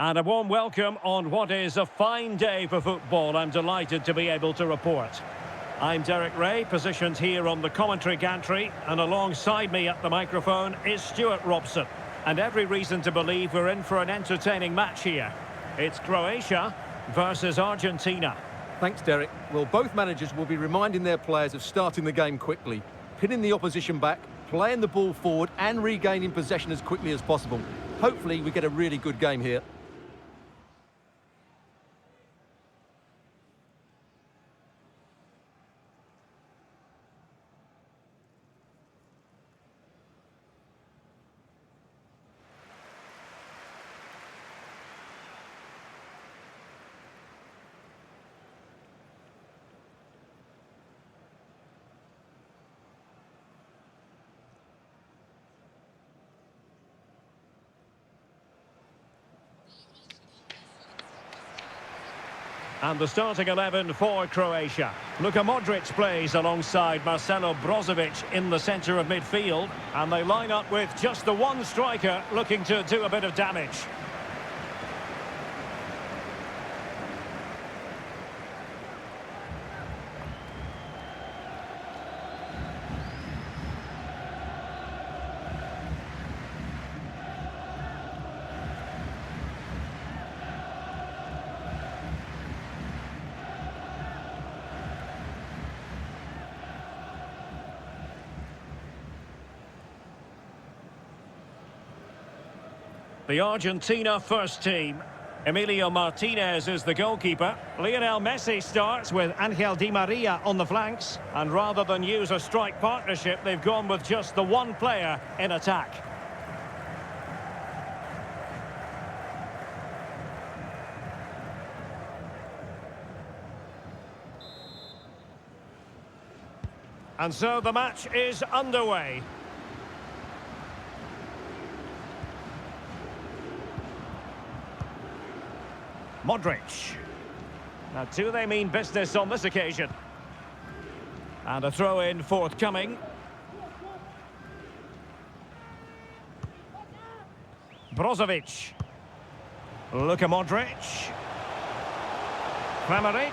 And a warm welcome on what is a fine day for football. I'm delighted to be able to report. I'm Derek Ray, positioned here on the commentary gantry, and alongside me at the microphone is Stuart Robson. And every reason to believe we're in for an entertaining match here. It's Croatia versus Argentina. Thanks, Derek. Well, both managers will be reminding their players of starting the game quickly, pinning the opposition back, playing the ball forward and regaining possession as quickly as possible. Hopefully we get a really good game here. And the starting 11 for Croatia. Luka Modric plays alongside Marcelo Brozovic in the centre of midfield. And they line up with just the one striker looking to do a bit of damage. The Argentina first team. Emilio Martinez is the goalkeeper. Lionel Messi starts with Angel Di Maria on the flanks. And rather than use a strike partnership, they've gone with just the one player in attack. And so the match is underway. Modric. Now, do they mean business on this occasion? And a throw-in forthcoming. Brozovic. Luka Modric. Kramaric.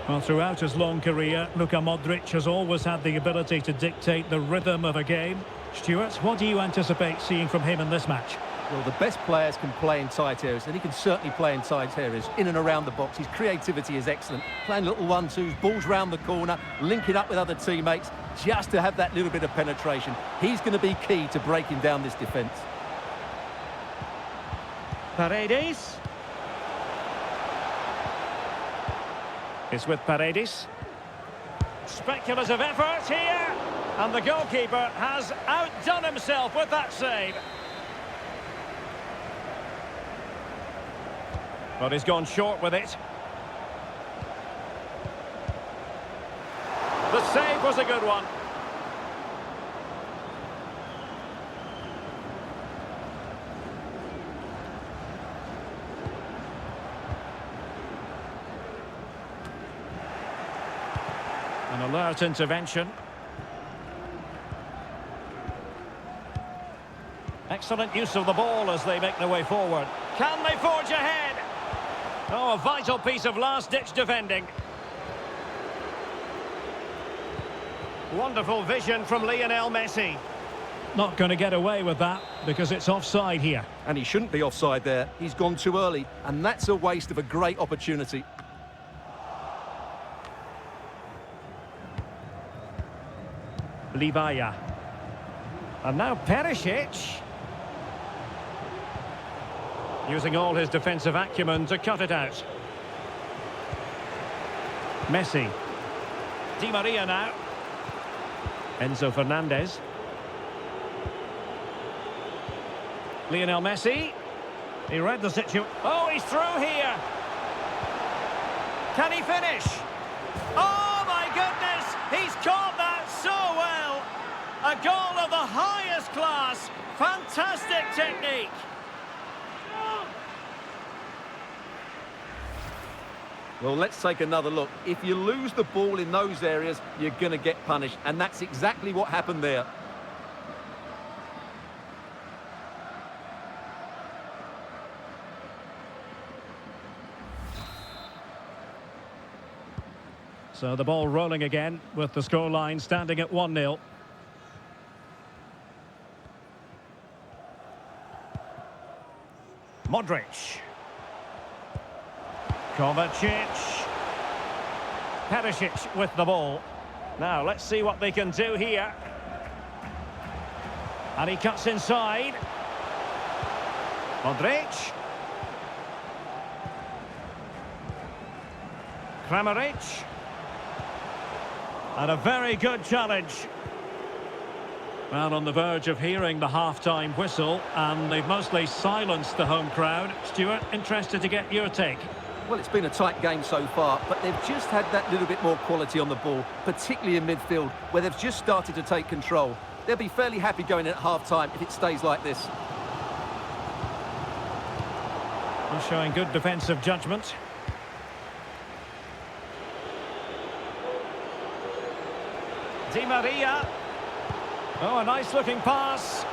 Well, throughout his long career, Luka Modric has always had the ability to dictate the rhythm of a game. Stuart, what do you anticipate seeing from him in this match? Well, the best players can play in tight areas, and he can certainly play in tight areas, in and around the box. His creativity is excellent. Playing little 1-2s, balls round the corner, linking up with other teammates, just to have that little bit of penetration. He's going to be key to breaking down this defence. Paredes. It's with Paredes. Speculative effort here. And the goalkeeper has outdone himself with that save. But he's gone short with it. The save was a good one. An alert intervention. Excellent use of the ball as they make their way forward. Can they forge ahead? Oh, a vital piece of last-ditch defending. Wonderful vision from Lionel Messi. Not going to get away with that because it's offside here. And he shouldn't be offside there. He's gone too early, and that's a waste of a great opportunity. Livaya. And now Perisic. Using all his defensive acumen to cut it out. Messi. Di Maria now. Enzo Fernandez. Lionel Messi. He read the situation. Oh, he's through here. Can he finish? Oh, my goodness. He's caught that so well. A goal of the highest class. Fantastic technique. Well, let's take another look. If you lose the ball in those areas, you're going to get punished. And that's exactly what happened there. So the ball rolling again with the scoreline standing at 1-0. Modric. Kovacic. Perisic with the ball. Now let's see what they can do here. And he cuts inside. Modric. Kramaric. And a very good challenge. Well, on the verge of hearing the half-time whistle, and they've mostly silenced the home crowd. Stuart, interested to get your take. Well, it's been a tight game so far, but they've just had that little bit more quality on the ball, particularly in midfield, where they've just started to take control. They'll be fairly happy going in at half-time if it stays like this. Well, showing good defensive judgment. Di Maria. Oh, a nice-looking pass.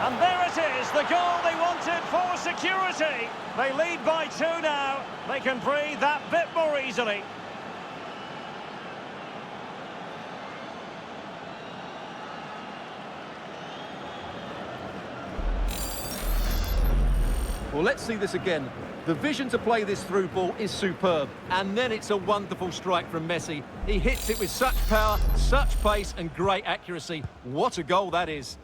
And there it is, the goal they wanted for security. They lead by 2 now. They can breathe that bit more easily. Well, let's see this again. The vision to play this through ball is superb. And then it's a wonderful strike from Messi. He hits it with such power, such pace and great accuracy. What a goal that is.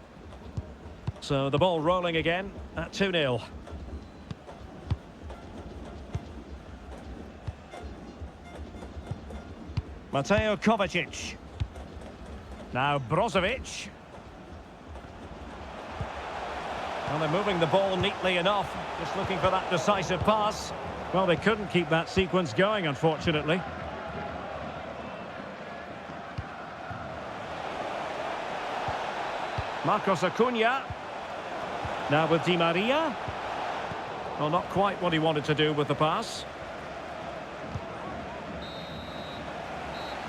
So the ball rolling again at 2-0. Mateo Kovacic. Now Brozovic. Well, they're moving the ball neatly enough. Just looking for that decisive pass. Well, they couldn't keep that sequence going, unfortunately. Marcos Acuna. Now with Di Maria. Well, not quite what he wanted to do with the pass.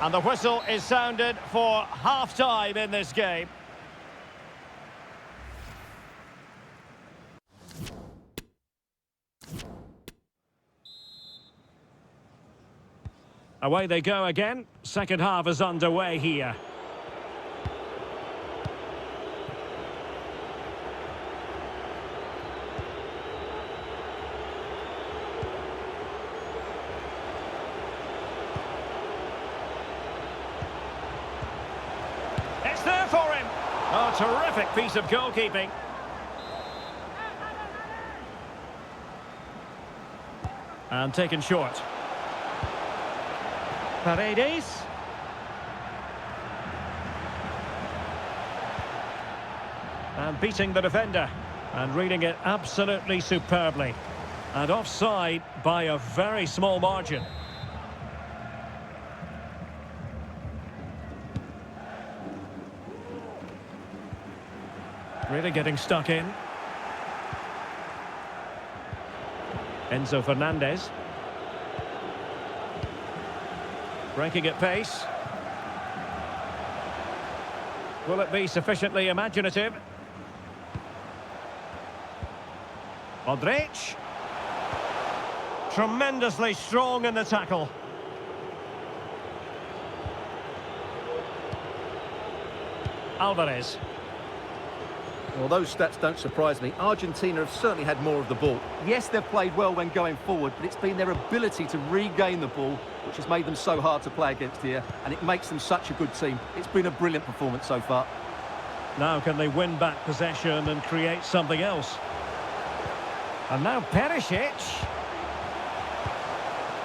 And the whistle is sounded for half-time in this game. Away they go again. Second half is underway here. It's there for him. Oh, terrific piece of goalkeeping. And taken short. Paredes. And beating the defender. And reading it absolutely superbly. And offside by a very small margin. Really getting stuck in. Enzo Fernandez. Breaking at pace. Will it be sufficiently imaginative? Modric. Tremendously strong in the tackle. Alvarez. Well, those stats don't surprise me. Argentina have certainly had more of the ball. Yes, they've played well when going forward, but it's been their ability to regain the ball which has made them so hard to play against here, and it makes them such a good team. It's been a brilliant performance so far. Now can they win back possession and create something else? And now Perisic.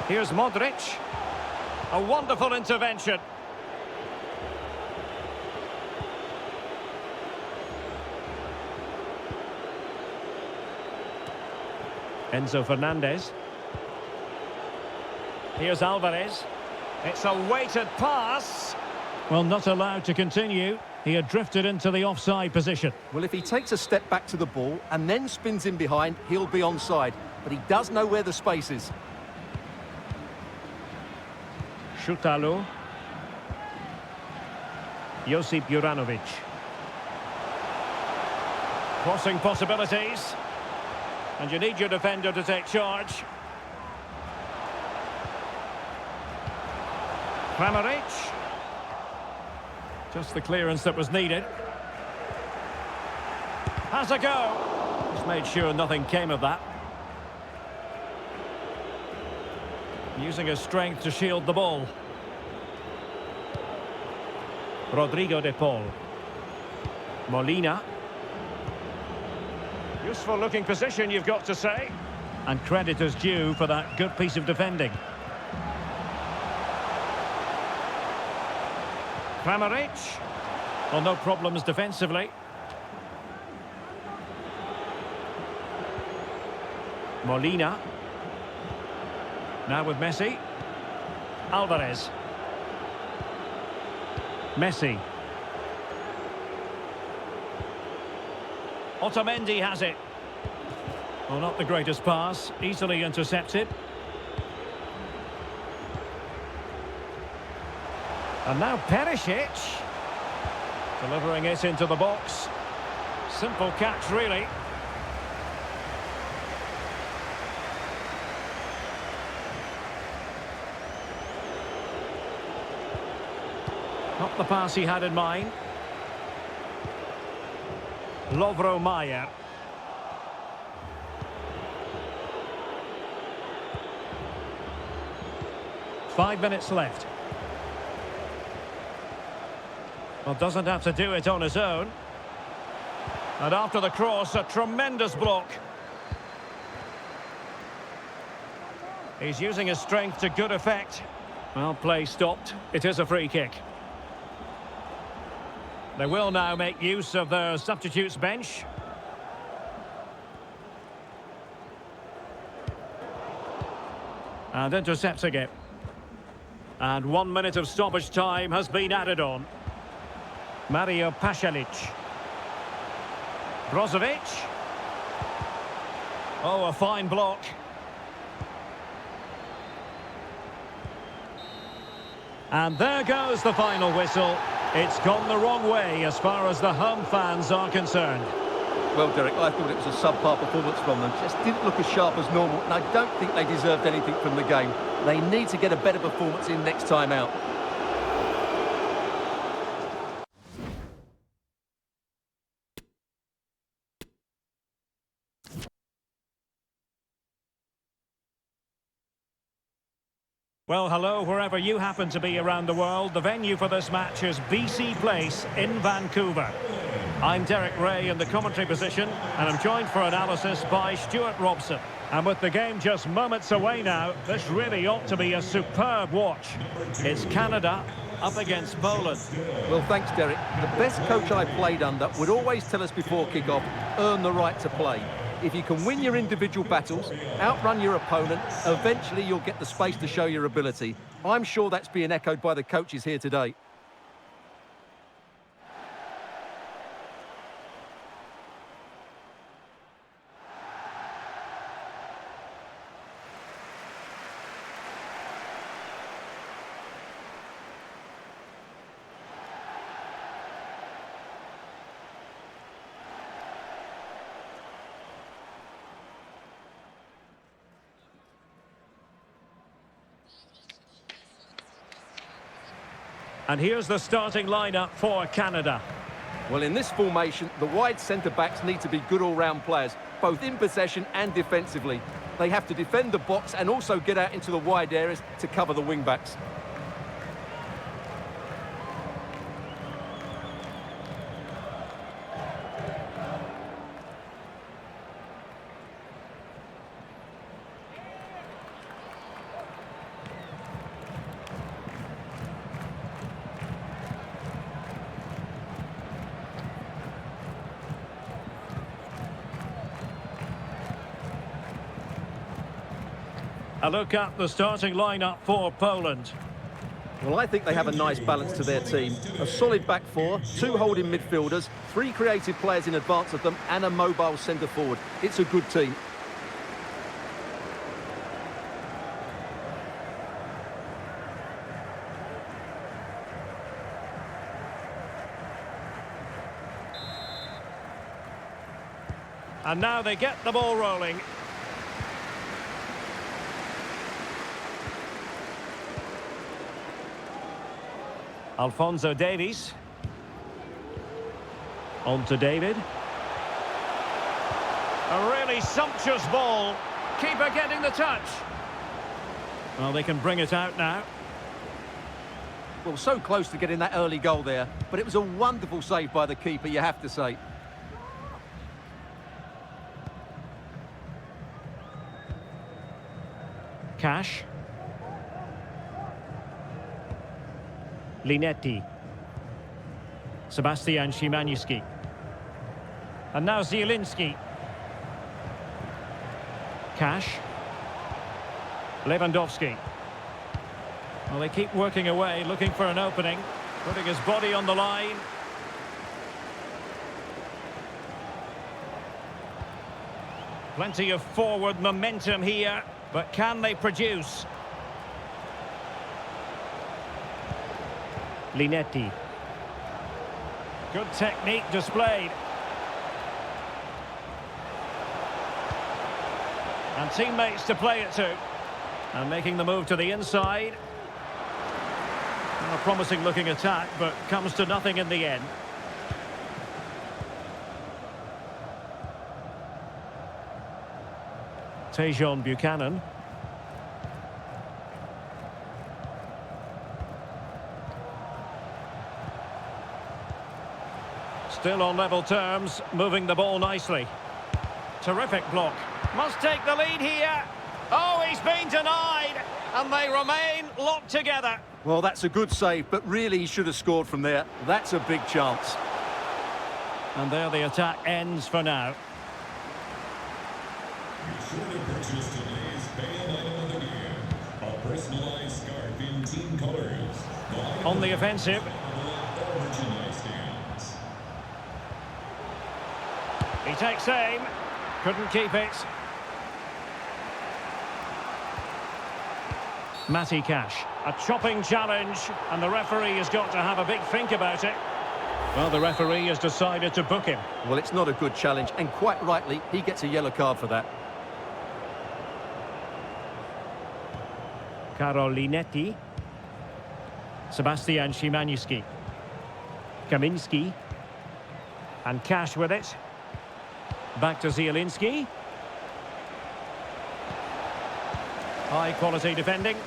Here's Modric. A wonderful intervention. Enzo Fernandez. Here's Alvarez. It's a weighted pass. Well, not allowed to continue. He had drifted into the offside position. Well, if he takes a step back to the ball and then spins in behind, he'll be onside. But he does know where the space is. Šutalo. Josip Juranovic. Crossing possibilities. And you need your defender to take charge. Kramaric. Just the clearance that was needed. Has a go. Just made sure nothing came of that. Using his strength to shield the ball. Rodrigo de Paul. Molina. Useful looking position, you've got to say. And credit is due for that good piece of defending. Kramaric. Well, no problems defensively. Molina. Now with Messi. Alvarez. Messi. Otamendi has it. Well, not the greatest pass. Easily intercepted. And now Perisic. Delivering it into the box. Simple catch, really. Not the pass he had in mind. Lovro Mayer. Five minutes left. Well, doesn't have to do it on his own. And after the cross, a tremendous block. He's using his strength to good effect. Well, play stopped. It is a free kick. They will now make use of their substitutes bench. And intercepting it. And 1 minute of stoppage time has been added on. Mario Pasalic. Brozovic. Oh, a fine block. And there goes the final whistle. It's gone the wrong way as far as the home fans are concerned. Well, Derek, I thought it was a subpar performance from them. Just didn't look as sharp as normal, and I don't think they deserved anything from the game. They need to get a better performance in next time out. Well, hello, wherever you happen to be around the world. The venue for this match is BC Place in Vancouver. I'm Derek Ray in the commentary position, and I'm joined for analysis by Stuart Robson. And with the game just moments away now, this really ought to be a superb watch. It's Canada up against Poland. Well, thanks, Derek. The best coach I played under would always tell us before kick-off, earn the right to play. If you can win your individual battles, outrun your opponent, eventually you'll get the space to show your ability. I'm sure that's being echoed by the coaches here today. And here's the starting lineup for Canada. Well, in this formation, the wide centre-backs need to be good all-round players, both in possession and defensively. They have to defend the box and also get out into the wide areas to cover the wing-backs. A look at the starting lineup for Poland. Well, I think they have a nice balance to their team. A solid back four, two holding midfielders, three creative players in advance of them, and a mobile centre-forward. It's a good team. And now they get the ball rolling. Alphonso Davies. On to David. A really sumptuous ball. Keeper getting the touch. Well, they can bring it out now. Well, so close to getting that early goal there, but it was a wonderful save by the keeper, you have to say. Cash. Linetti. Sebastian Szymanski. And now Zielinski. Cash. Lewandowski. Well, they keep working away, looking for an opening, putting his body on the line. Plenty of forward momentum here, but can they produce? Linetti. Good technique displayed. And teammates to play it to. And making the move to the inside. A promising looking attack, but comes to nothing in the end. Tejon Buchanan. Still on level terms, moving the ball nicely. Terrific block. Must take the lead here. Oh, he's been denied. And they remain locked together. Well, that's a good save, but really he should have scored from there. That's a big chance. And there the attack ends for now. Be sure to purchase today's fan item of the year. A personalized scarf in team colors. On the offensive. All merchandise stands. He takes aim. Couldn't keep it. Matty Cash. A chopping challenge, and the referee has got to have a big think about it. Well, the referee has decided to book him. Well, it's not a good challenge, and quite rightly, he gets a yellow card for that. Linetti. Sebastian Szymanski. Kaminski. And Cash with it. Back to Zielinski. High quality defending.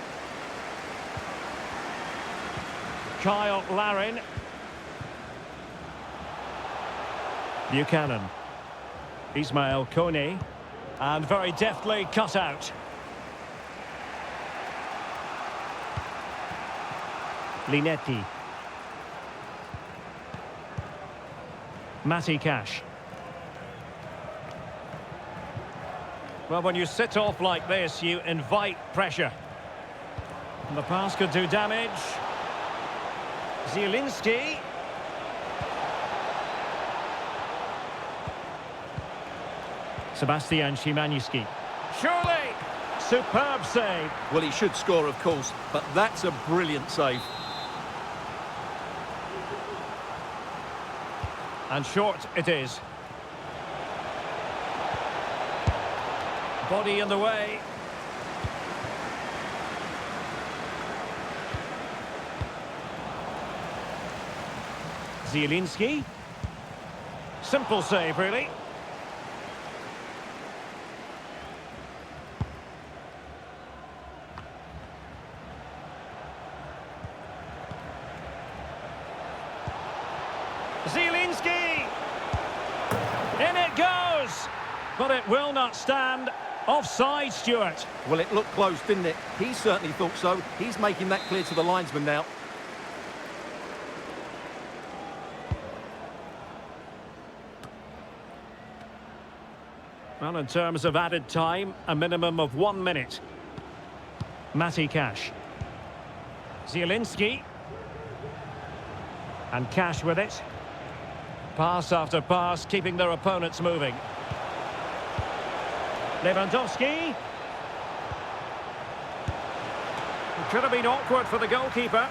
Kyle Larin. Buchanan. Ismail Kone. And very deftly cut out. Linetti. Matty Cash. Well, when you sit off like this, you invite pressure. And the pass could do damage. Zielinski. Sebastian Szymanski. Surely! Superb save. Well, he should score, of course, but that's a brilliant save. And short it is. Body in the way. Zielinski. Simple save, really. Zielinski! In it goes! But it will not stand. Offside, Stuart. Well, it looked close, didn't it? He certainly thought so. He's making that clear to the linesman now. Well, in terms of added time, a minimum of 1 minute. Matty Cash. Zielinski. And Cash with it. Pass after pass, keeping their opponents moving. Lewandowski. It could have been awkward for the goalkeeper.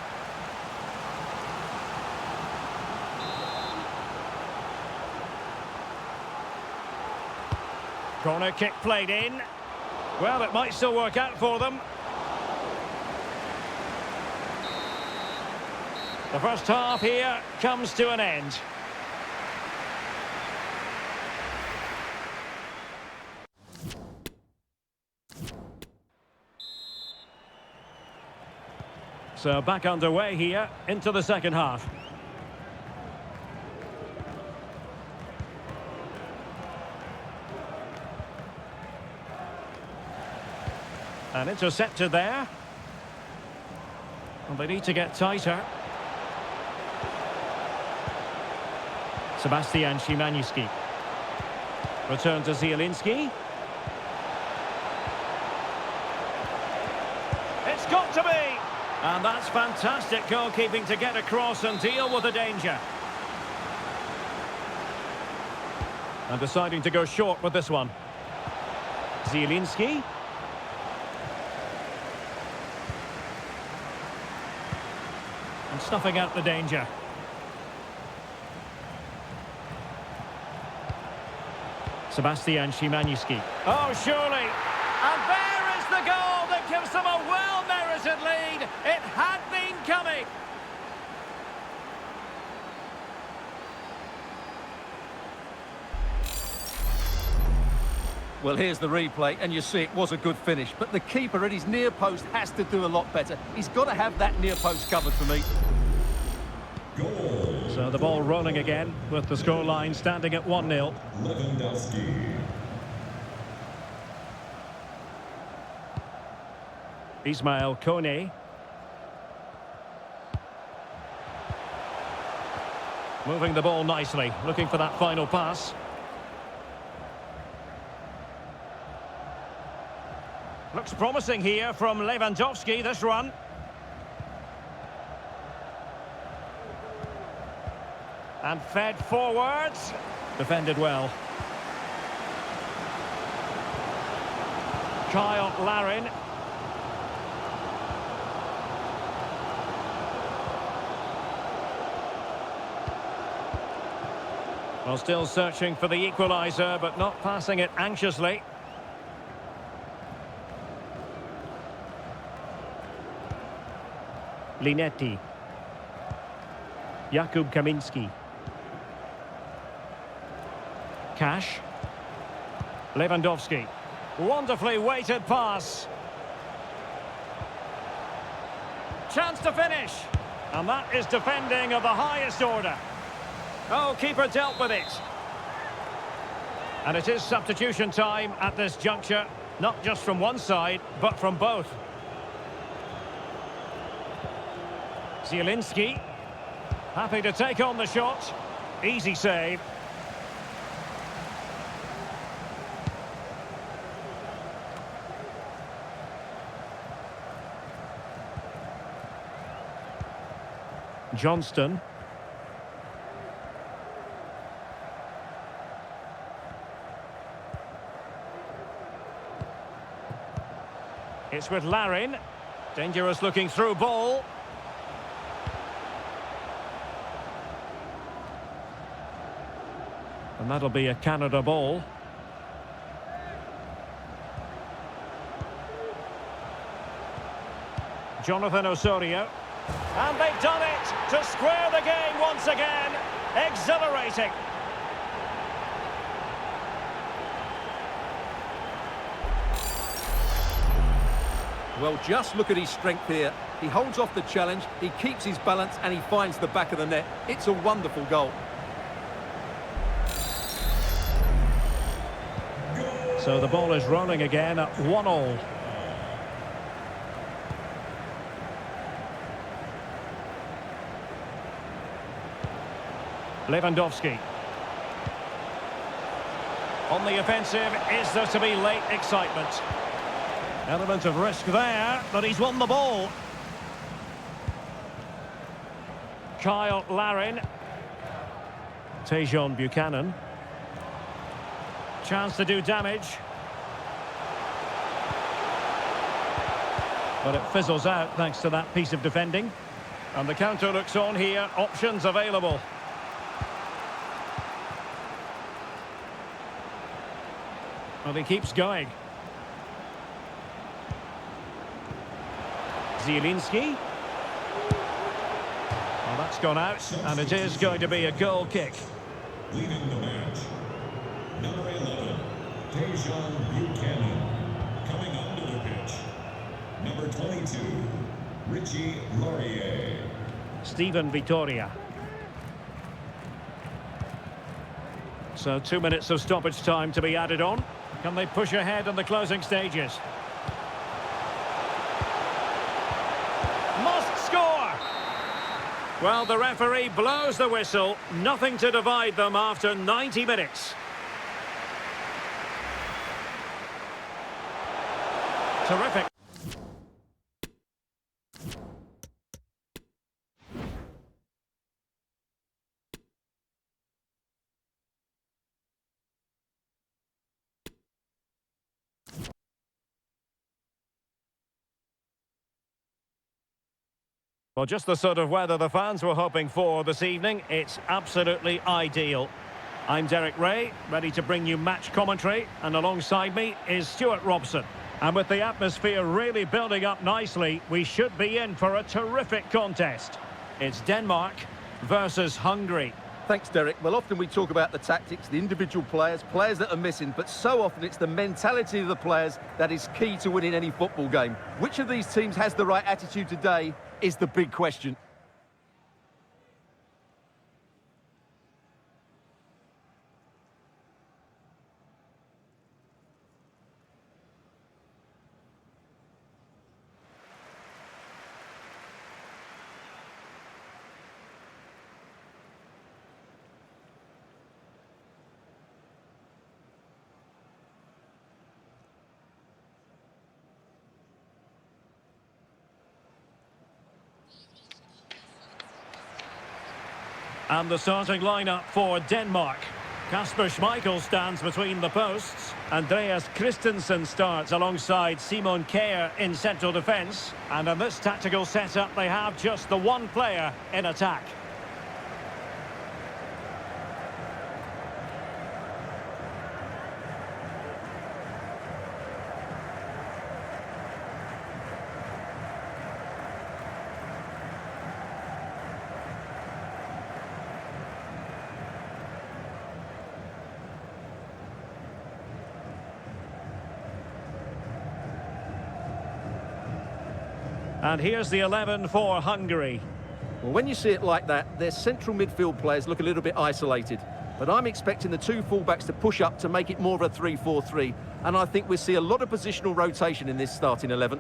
Corner kick played in. Well, it might still work out for them. The first half here comes to an end. So back underway here into the second half. And intercepted there. Well, they need to get tighter. Sebastian Szymanski. Return to Zielinski. It's got to be! And that's fantastic goalkeeping to get across and deal with the danger. And deciding to go short with this one. Zielinski. And snuffing out the danger. Sebastian Szymanski. Oh, surely. And there is the goal that gives them a well-merited lead. It had been coming. Well, here's the replay, and you see it was a good finish. But the keeper at his near post has to do a lot better. He's got to have that near post covered for me. Goal. So the ball rolling again with the scoreline standing at 1-0. Lewandowski. Ismail Kone. Moving the ball nicely, looking for that final pass. Looks promising here from Lewandowski, this run. And fed forwards. Defended well. Kyle Larin. Well, still searching for the equaliser, but not passing it anxiously. Linetti. Jakub Kaminski. Cash. Lewandowski. Wonderfully weighted pass. Chance to finish. And that is defending of the highest order. Oh, keeper dealt with it. And it is substitution time at this juncture. Not just from one side, but from both. Zielinski. Happy to take on the shot. Easy save. Johnston. It's with Larin. Dangerous looking through ball. And that'll be a Canada ball. Jonathan Osorio. And they've done it to square the game once again. Exhilarating. Well, just look at his strength here. He holds off the challenge, he keeps his balance, and he finds the back of the net. It's a wonderful goal. So the ball is rolling again at 1-1. Lewandowski. On the offensive, is there to be late excitement? Element of risk there, but he's won the ball. Kyle Larin. Tejon Buchanan. Chance to do damage. But it fizzles out thanks to that piece of defending. And the counter looks on here, options available. Well, he keeps going. Zielinski. Well, that's gone out, and it is going to be a goal kick. Leading the match, number 11, Dejan Buchanan. Coming onto the pitch, number 22, Richie Laurier. Steven Vittoria. So 2 minutes of stoppage time to be added on. Can they push ahead in the closing stages? Must score! Well, the referee blows the whistle. Nothing to divide them after 90 minutes. Terrific. Well, just the sort of weather the fans were hoping for this evening. It's absolutely ideal. I'm Derek Ray, ready to bring you match commentary, and alongside me is Stuart Robson. And with the atmosphere really building up nicely, we should be in for a terrific contest. It's Denmark versus Hungary. Thanks, Derek. Well, often we talk about the tactics, the individual players that are missing, but so often it's the mentality of the players that is key to winning any football game. Which of these teams has the right attitude today is the big question. And the starting lineup for Denmark. Kasper Schmeichel stands between the posts. Andreas Christensen starts alongside Simon Kjær in central defence. And in this tactical setup, they have just the one player in attack. And here's the 11 for Hungary. Well, when you see it like that, their central midfield players look a little bit isolated. But I'm expecting the two fullbacks to push up to make it more of a 3-4-3. And I think we'll see a lot of positional rotation in this starting 11.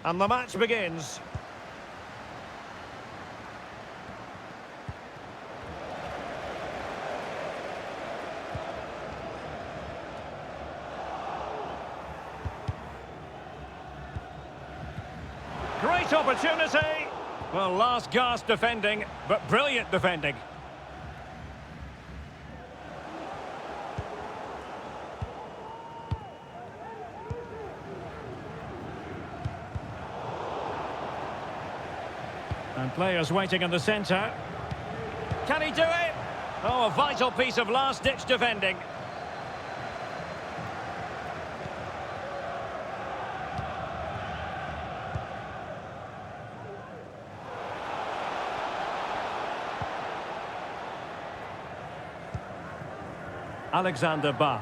And the match begins. Great opportunity. Well, last gasp defending, but brilliant defending. And players waiting in the centre. Can he do it? Oh, a vital piece of last-ditch defending. Alexander Ba.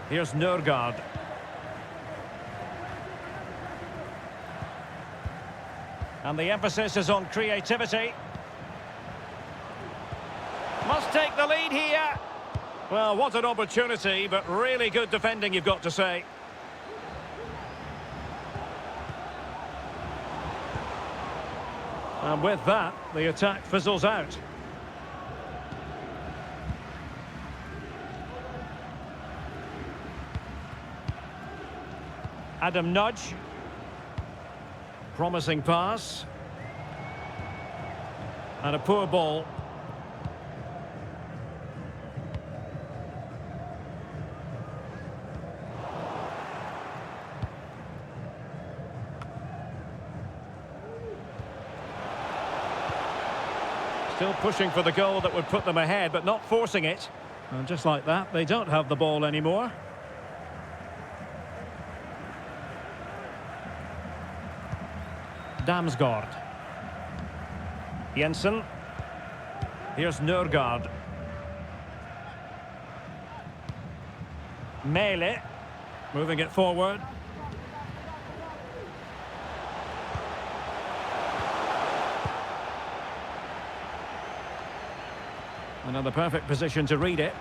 Here's Nørgaard. And the emphasis is on creativity. Must take the lead here. Well, what an opportunity, but really good defending, you've got to say. And with that, the attack fizzles out. Adam Nudge. Promising pass. And a poor ball. Still pushing for the goal that would put them ahead, but not forcing it. And just like that, they don't have the ball anymore. Damsgaard. Jensen. Here's Nørgaard. Mele. Moving it forward. Another perfect position to read it.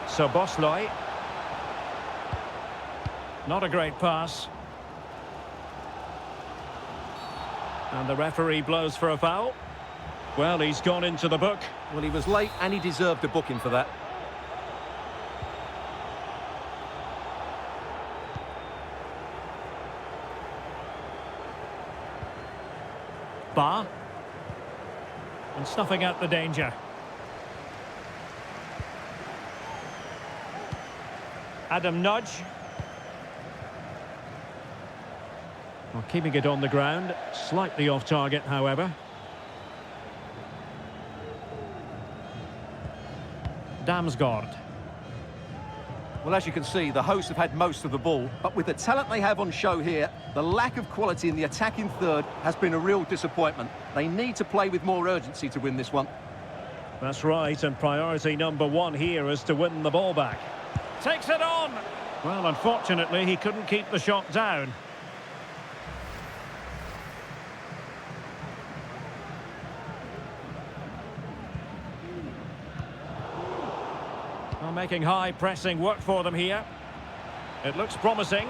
So Bosley. Not a great pass. And the referee blows for a foul. Well, he's gone into the book. Well, he was late and he deserved a booking for that. Ba. And snuffing out the danger. Adam Nudge. Well, keeping it on the ground. Slightly off target, however. Damsgaard. Well, as you can see, the hosts have had most of the ball, but with the talent they have on show here, the lack of quality in the attacking third has been a real disappointment. They need to play with more urgency to win this one. That's right, and priority number one here is to win the ball back. Takes it on! Well, unfortunately, he couldn't keep the shot down. Well, making high pressing work for them here. It looks promising.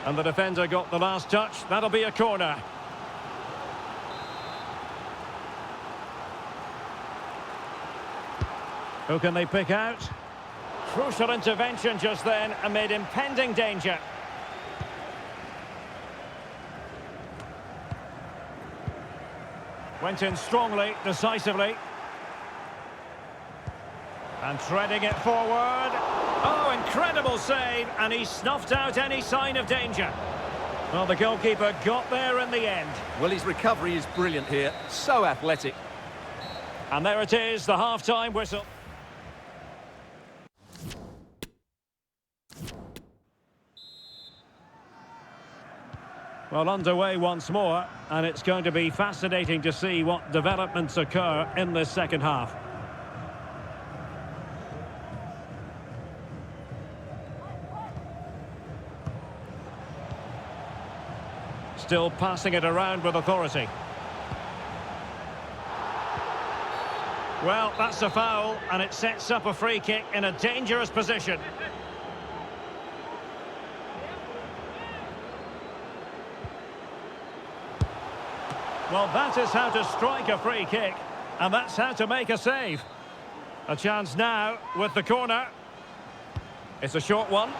And the defender got the last touch. That'll be a corner. Who can they pick out? Crucial intervention just then amid impending danger. Went in strongly, decisively. And threading it forward. Oh, incredible save, and he snuffed out any sign of danger. Well, the goalkeeper got there in the end. Well, his recovery is brilliant here. So athletic. And there it is, the half-time whistle. Well, underway once more, and it's going to be fascinating to see what developments occur in this second half. Still passing it around with authority. Well, that's a foul, and it sets up a free kick in a dangerous position. Well, that is how to strike a free kick, and that's how to make a save. A chance now with the corner. It's a short one.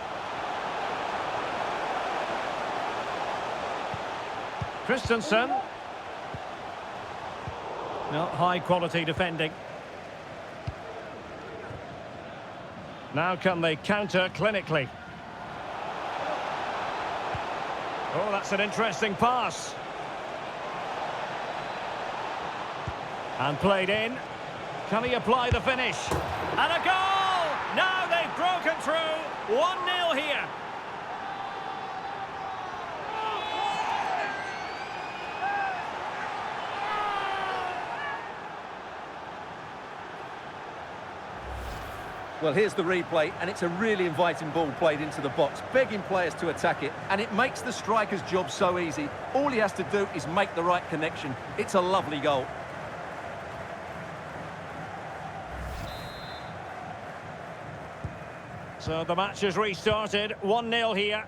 Christensen. No, high quality defending. Now can they counter clinically? Oh, that's an interesting pass. And played in. Can he apply the finish? And a goal! Now they've broken through. 1-0 here. Well, here's the replay, and it's a really inviting ball played into the box, begging players to attack it, and it makes the striker's job so easy. All he has to do is make the right connection. It's a lovely goal. So the match has restarted, 1-0 here.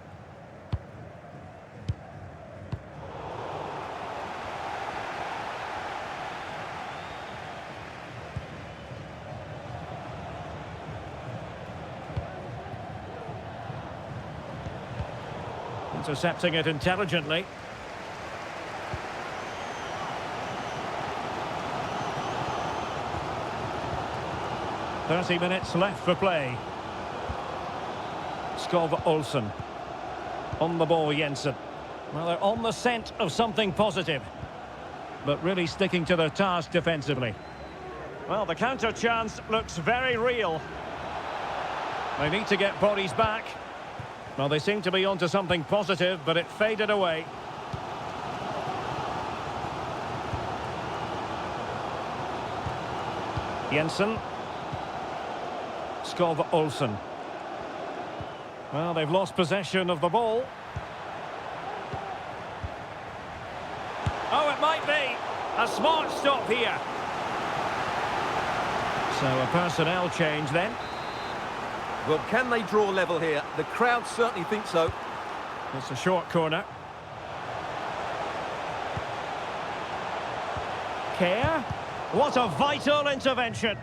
Intercepting it intelligently. "30 minutes left for play." Skov Olsen. On the ball, Jensen. Well, they're on the scent of something positive, but really sticking to their task defensively. Well, the counter chance looks very real. They need to get bodies back. Well, they seem to be onto something positive, but it faded away. Jensen. Skov Olsen. Well, they've lost possession of the ball. Oh, it might be a smart stop here. So a personnel change then. Well, can they draw level here? The crowd certainly think so. It's a short corner. Care. What a vital intervention.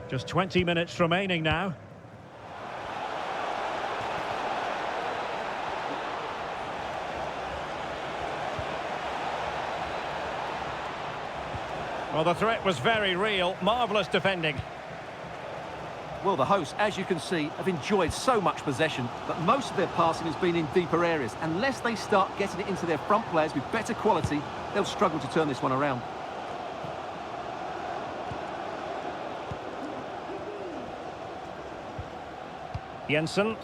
Just 20 minutes remaining now. Well, the threat was very real. Marvellous defending. Well, the hosts, as you can see, have enjoyed so much possession, but most of their passing has been in deeper areas. Unless they start getting it into their front players with better quality, they'll struggle to turn this one around. Jensen.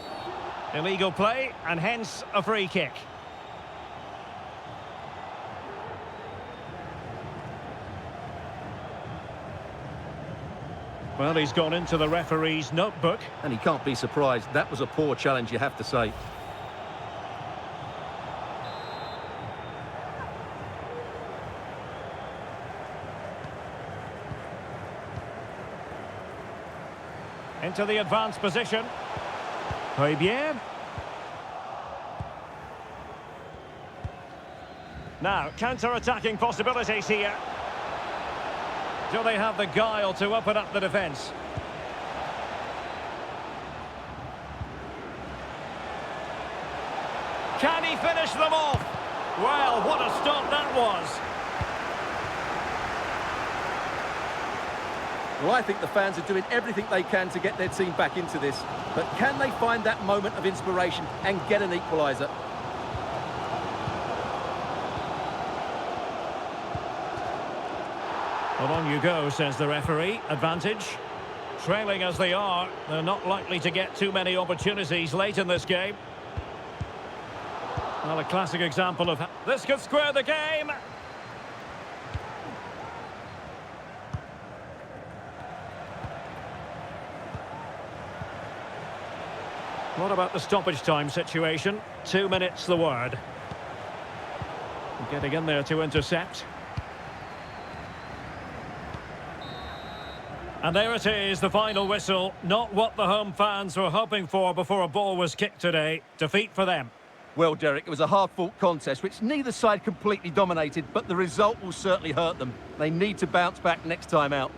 Illegal play, and hence a free kick. Well, he's gone into the referee's notebook. And he can't be surprised. That was a poor challenge, you have to say. Into the advanced position. Bien. Now, counter-attacking possibilities here. Do they have the guile to open up the defence? Can he finish them off? Well, what a stop that was. Well, I think the fans are doing everything they can to get their team back into this. But can they find that moment of inspiration and get an equaliser? Well, on you go, says the referee. Advantage. Trailing as they are, they're not likely to get too many opportunities late in this game. Well, a classic example of... This could square the game! What about the stoppage time situation? 2 minutes the word. Getting in there to intercept. And there it is, the final whistle. Not what the home fans were hoping for before a ball was kicked today. Defeat for them. Well, Derek, it was a hard-fought contest, which neither side completely dominated, but the result will certainly hurt them. They need to bounce back next time out.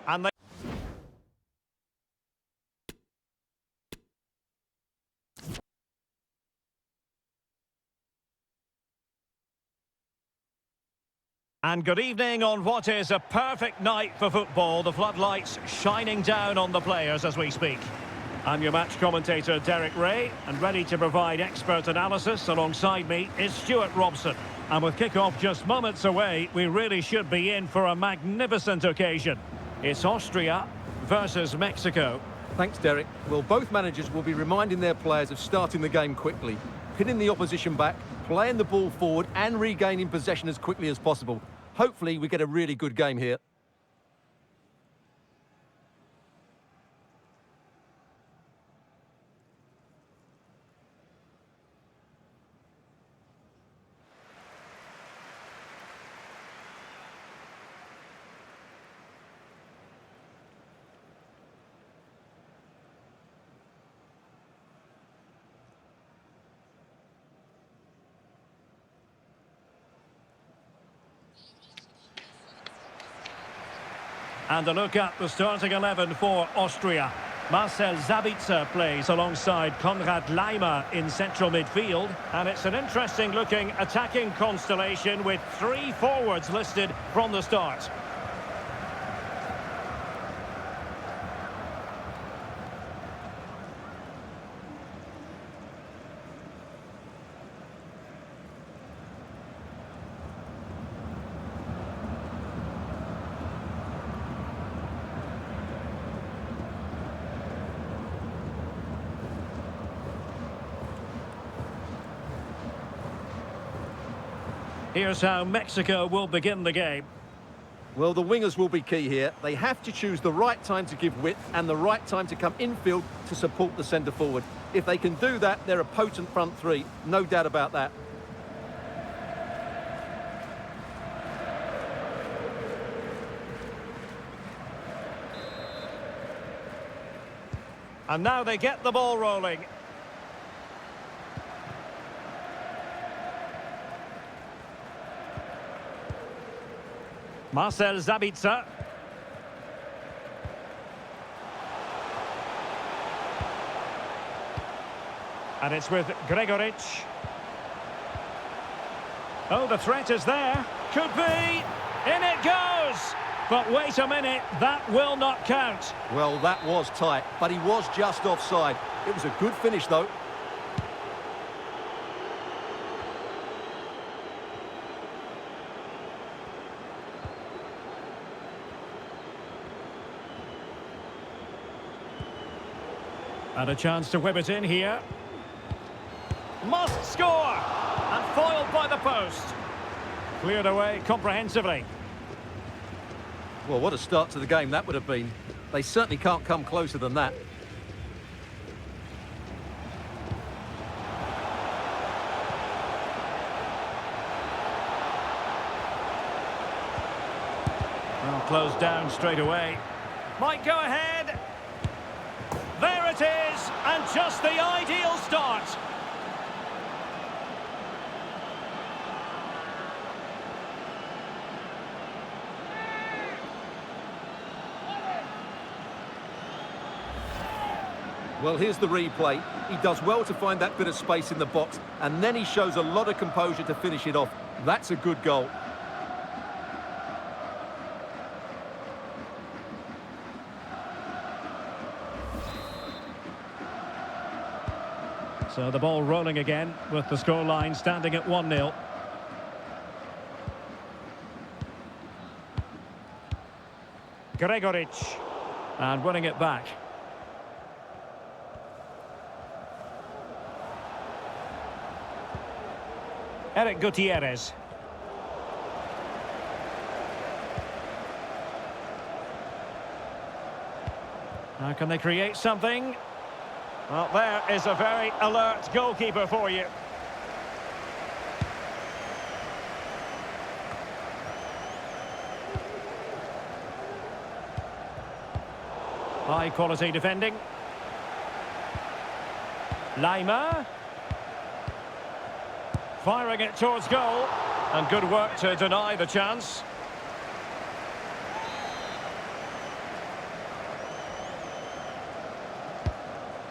And they... And good evening on what is a perfect night for football. The floodlights shining down on the players as we speak. I'm your match commentator, Derek Ray, and ready to provide expert analysis alongside me is Stuart Robson. And with kick-off just moments away, we really should be in for a magnificent occasion. It's Austria versus Mexico. Thanks, Derek. Well, both managers will be reminding their players of starting the game quickly, pinning the opposition back, playing the ball forward and regaining possession as quickly as possible. Hopefully, we get a really good game here. And a look at the starting 11 for Austria. Marcel Sabitzer plays alongside Konrad Laimer in central midfield. And it's an interesting looking attacking constellation with 3 forwards listed from the start. Here's how Mexico will begin the game. Well, the wingers will be key here. They have to choose the right time to give width and the right time to come infield to support the centre forward. If they can do that, they're a potent front three. No doubt about that. And now they get the ball rolling. Marcel Sabitzer. And it's with Gregoric. Oh, the threat is there. Could be. In it goes. But wait a minute, that will not count. Well, that was tight, but he was just offside. It was a good finish, though. And a chance to whip it in here. Must score! And foiled by the post. Cleared away comprehensively. Well, what a start to the game that would have been. They certainly can't come closer than that. Well, closed down straight away. Might go ahead. There it is, and just the ideal start. Well, here's the replay. He does well to find that bit of space in the box, and then he shows a lot of composure to finish it off. That's a good goal. So the ball rolling again with the scoreline standing at 1-0. Gregoric. And winning it back. Eric Gutierrez. Now can they create something? Well, there is a very alert goalkeeper for you. High quality defending. Laimer. Firing it towards goal. And good work to deny the chance.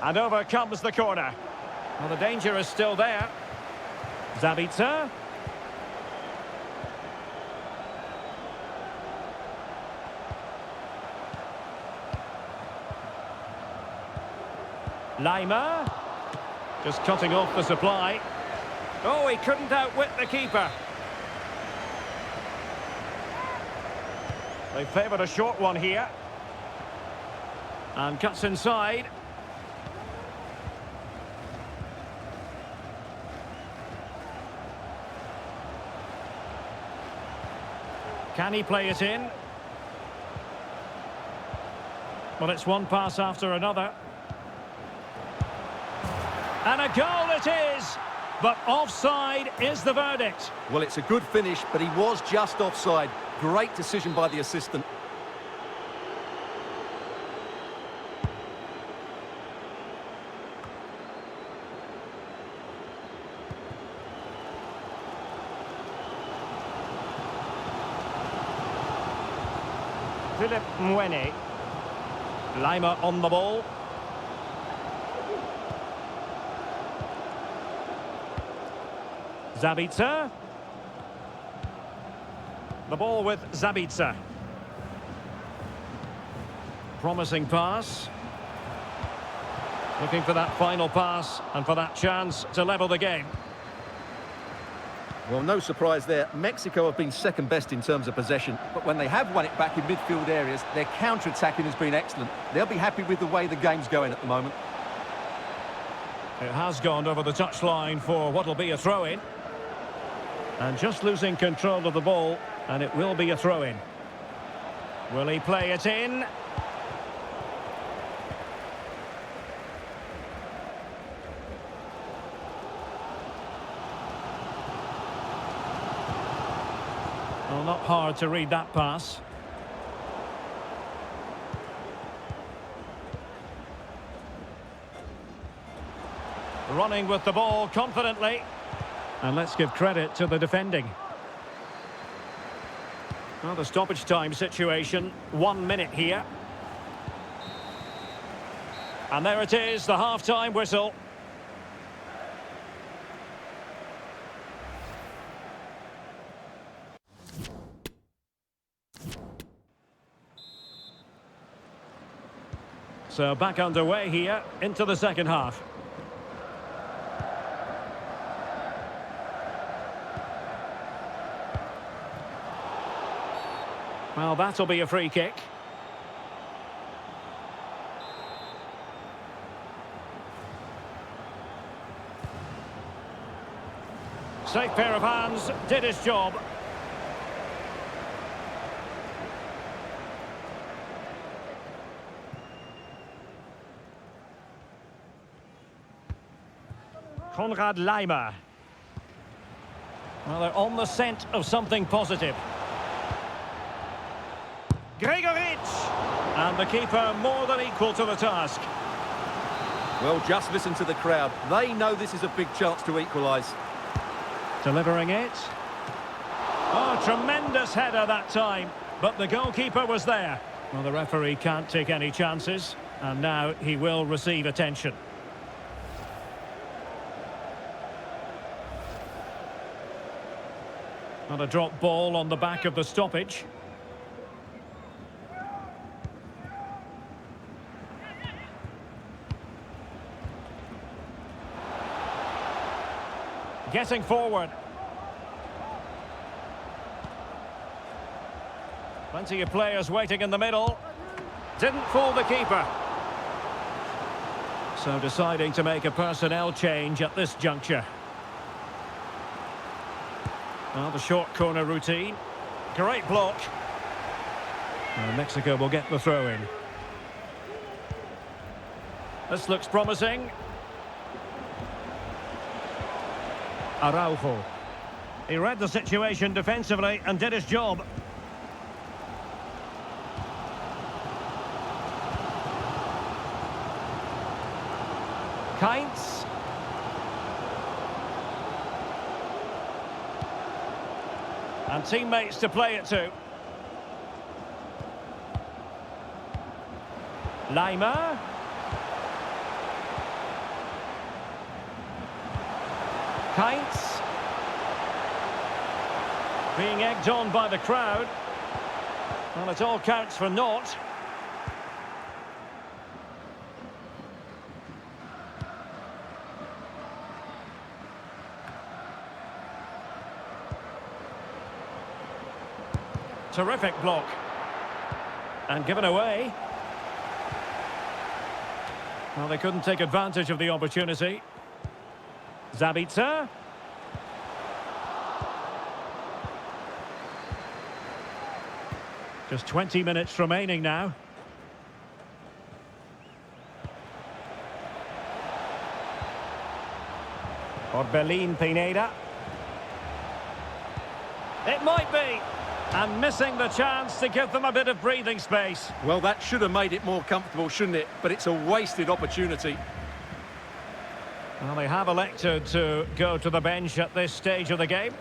And over comes the corner. Well, the danger is still there. Sabitzer. Laimer. Just cutting off the supply. Oh, he couldn't outwit the keeper. They favoured a short one here. And cuts inside. Can he play it in? Well, it's one pass after another. And a goal it is! But offside is the verdict. Well, it's a good finish, but he was just offside. Great decision by the assistant. Philip Mwene. Lima on the ball. Zabitzer. The ball with Zabitzer. Promising pass. Looking for that final pass and for that chance to level the game. Well, no surprise there. Mexico have been second best in terms of possession, but when they have won it back in midfield areas, their counter-attacking has been excellent. They'll be happy with the way the game's going at the moment. It has gone over the touchline for what will be a throw-in. And just losing control of the ball, and it will be a throw-in. Will he play it in? Well, not hard to read that pass. Running with the ball confidently. And let's give credit to the defending. Well, the stoppage time situation, 1 minute here. And there it is, the half-time whistle. So back underway here into the second half. Well, that'll be a free kick. Safe pair of hands, did his job. Konrad Laimer. Well, they're on the scent of something positive. Gregoritsch! And the keeper more than equal to the task. Well, just listen to the crowd. They know this is a big chance to equalise. Delivering it. Oh, tremendous header that time. But the goalkeeper was there. Well, the referee can't take any chances. And now he will receive attention. And a drop ball on the back of the stoppage. Getting forward. Plenty of players waiting in the middle. Didn't fool the keeper. So deciding to make a personnel change at this juncture. Well, the short corner routine. Great block. And Mexico will get the throw in. This looks promising. Araujo. He read the situation defensively and did his job. Kainz. And teammates to play it to. Laimer. Kainz. Being egged on by the crowd. Well, it all counts for naught. Terrific block. And given away. Well, they couldn't take advantage of the opportunity. Zabitzer. Just 20 minutes remaining now. Orbelin Pineda. It might be. And missing the chance to give them a bit of breathing space. Well, that should have made it more comfortable, shouldn't it? But it's a wasted opportunity. Well, they have elected to go to the bench at this stage of the game.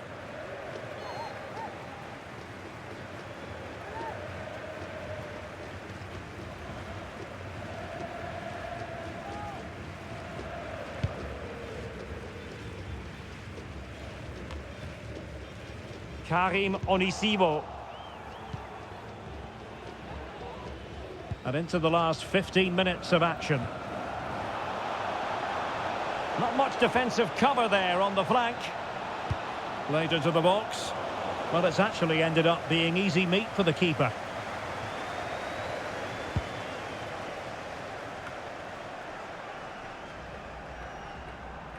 Karim Onisivo. And into the last 15 minutes of action. Not much defensive cover there on the flank. Played into the box. Well, it's actually ended up being easy meat for the keeper.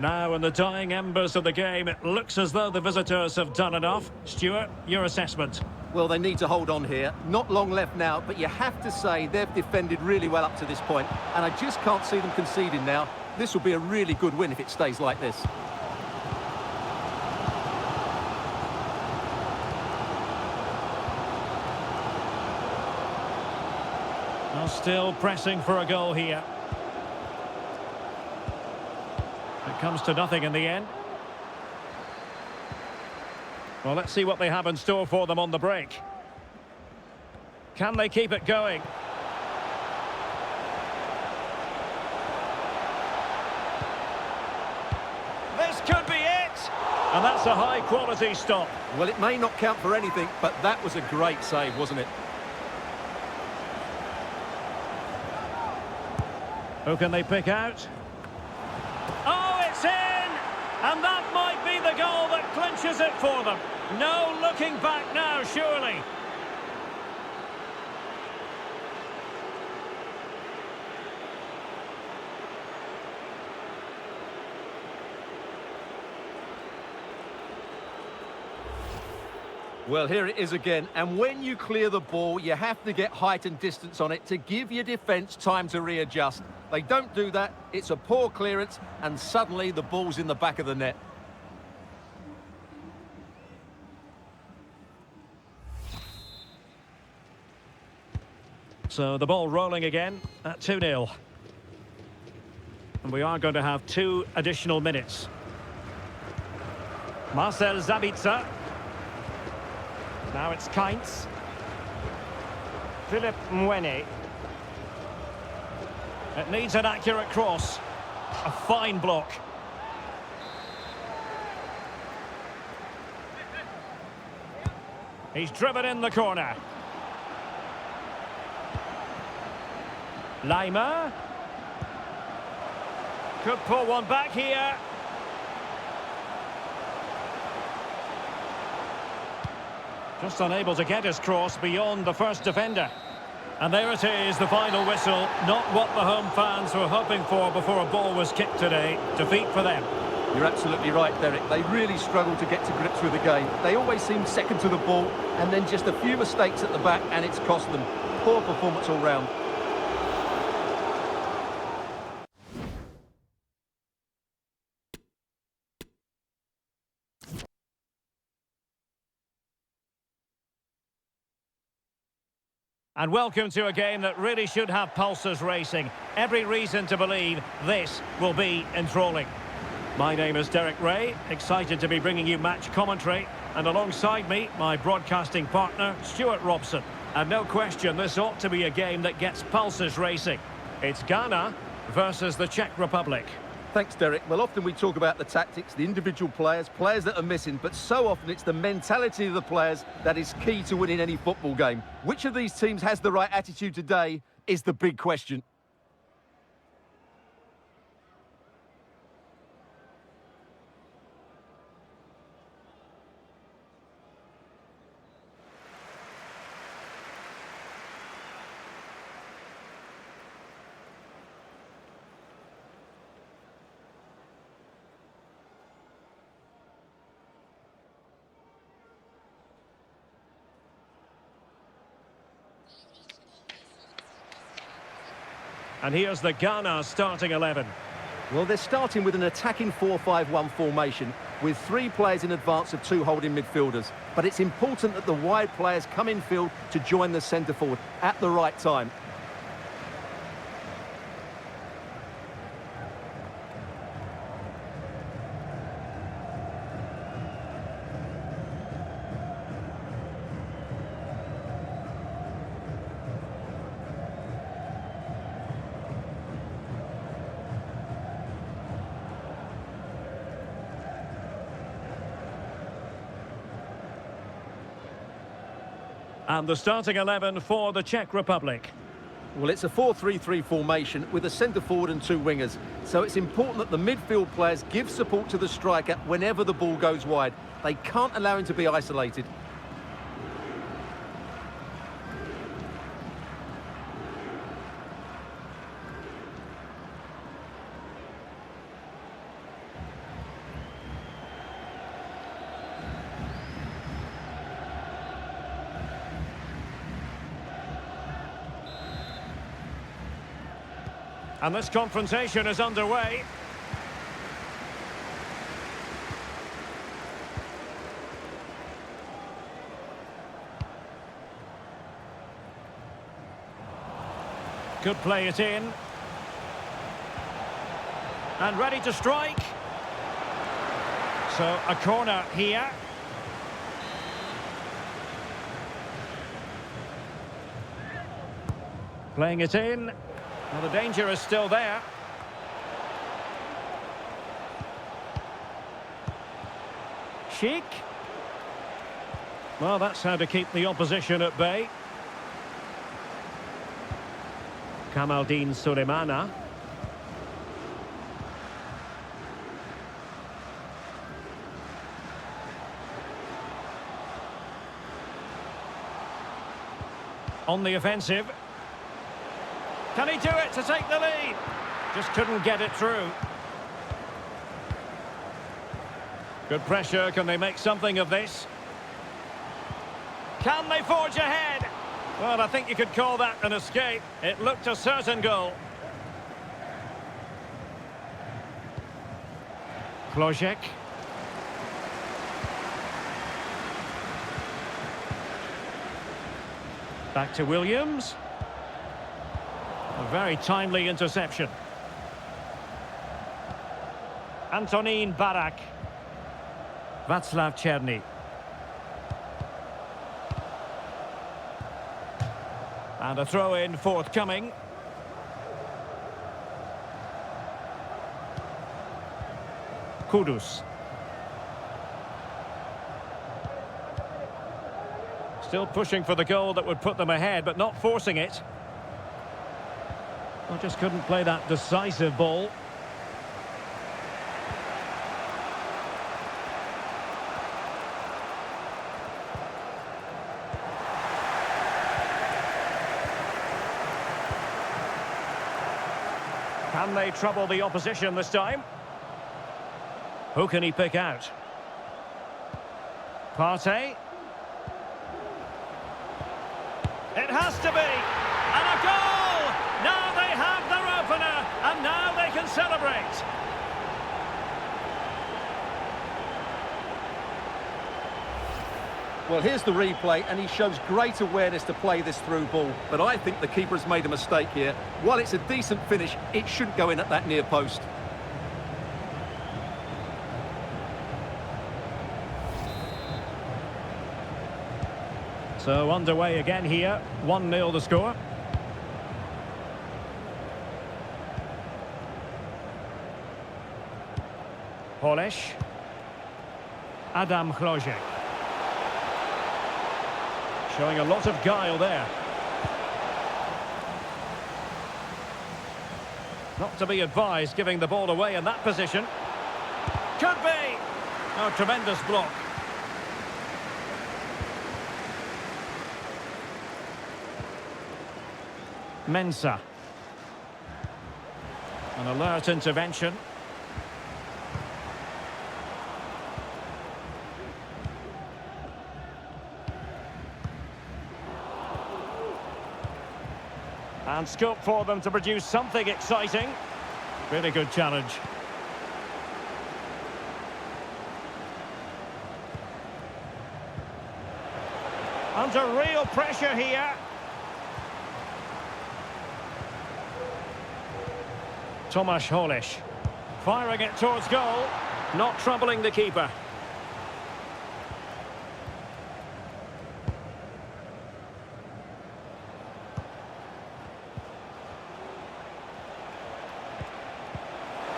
Now, in the dying embers of the game, it looks as though the visitors have done enough. Stuart, your assessment? Well, they need to hold on here. Not long left now, but you have to say they've defended really well up to this point, and I just can't see them conceding now. This will be a really good win if it stays like this. Well, still pressing for a goal here. It comes to nothing in the end. Well, let's see what they have in store for them on the break. Can they keep it going? This could be it! And that's a high-quality stop. Well, it may not count for anything, but that was a great save, wasn't it? Who can they pick out? Oh, it's in! And that might be the goal that clinches it for them. No looking back now, surely. Well, here it is again, and when you clear the ball, you have to get height and distance on it to give your defence time to readjust. They don't do that, it's a poor clearance, and suddenly the ball's in the back of the net. So the ball rolling again at 2-0. And we are going to have 2 additional minutes. Marcel Zabitzer. Now it's Kainz. Philip Mwene. It needs an accurate cross. A fine block. He's driven in the corner. Lima. Could pull one back here. Just unable to get his cross beyond the first defender. And there it is, the final whistle. Not what the home fans were hoping for before a ball was kicked today. Defeat for them. You're absolutely right, Derek. They really struggled to get to grips with the game. They always seem second to the ball, and then just a few mistakes at the back, and it's cost them. Poor performance all round. And welcome to a game that really should have pulses racing. Every reason to believe this will be enthralling. My name is Derek Ray, excited to be bringing you match commentary. And alongside me, my broadcasting partner, Stuart Robson. And no question, this ought to be a game that gets pulses racing. It's Ghana versus the Czech Republic. Thanks, Derek. Well, often we talk about the tactics, the individual players that are missing, but so often it's the mentality of the players that is key to winning any football game. Which of these teams has the right attitude today is the big question. And here's the Ghana starting 11. Well, they're starting with an attacking 4-5-1 formation with 3 players in advance of 2 holding midfielders. But it's important that the wide players come in field to join the centre forward at the right time. And the starting 11 for the Czech Republic. Well, it's a 4-3-3 formation with a centre forward and two wingers. So it's important that the midfield players give support to the striker whenever the ball goes wide. They can't allow him to be isolated. And this confrontation is underway. Could play it in. And ready to strike. So a corner here. Playing it in. Well, the danger is still there. Sheik. Well, that's how to keep the opposition at bay. Kamaldeen Sulemana. On the offensive. Can he do it to take the lead? Just couldn't get it through. Good pressure. Can they make something of this? Can they forge ahead? Well, I think you could call that an escape. It looked a certain goal. Klojek. Back to Williams. A very timely interception. Antonín Barak. Václav Černý. And a throw-in forthcoming. Kudus. Still pushing for the goal that would put them ahead, but not forcing it. Well, just couldn't play that decisive ball. Can they trouble the opposition this time? Who can he pick out? Partey. It has to be! And a goal! Now they have their opener, and now they can celebrate. Well, here's the replay, and he shows great awareness to play this through ball. But I think the keeper has made a mistake here. While it's a decent finish, it shouldn't go in at that near post. So underway again here, 1-0 the score. Polish. Adam Klojek. Showing a lot of guile there. Not to be advised giving the ball away in that position. Could be! Oh, tremendous block. Mensah. An alert intervention. And scope for them to produce something exciting. Really good challenge. Under real pressure here. Tomasz Holish. Firing it towards goal. Not troubling the keeper.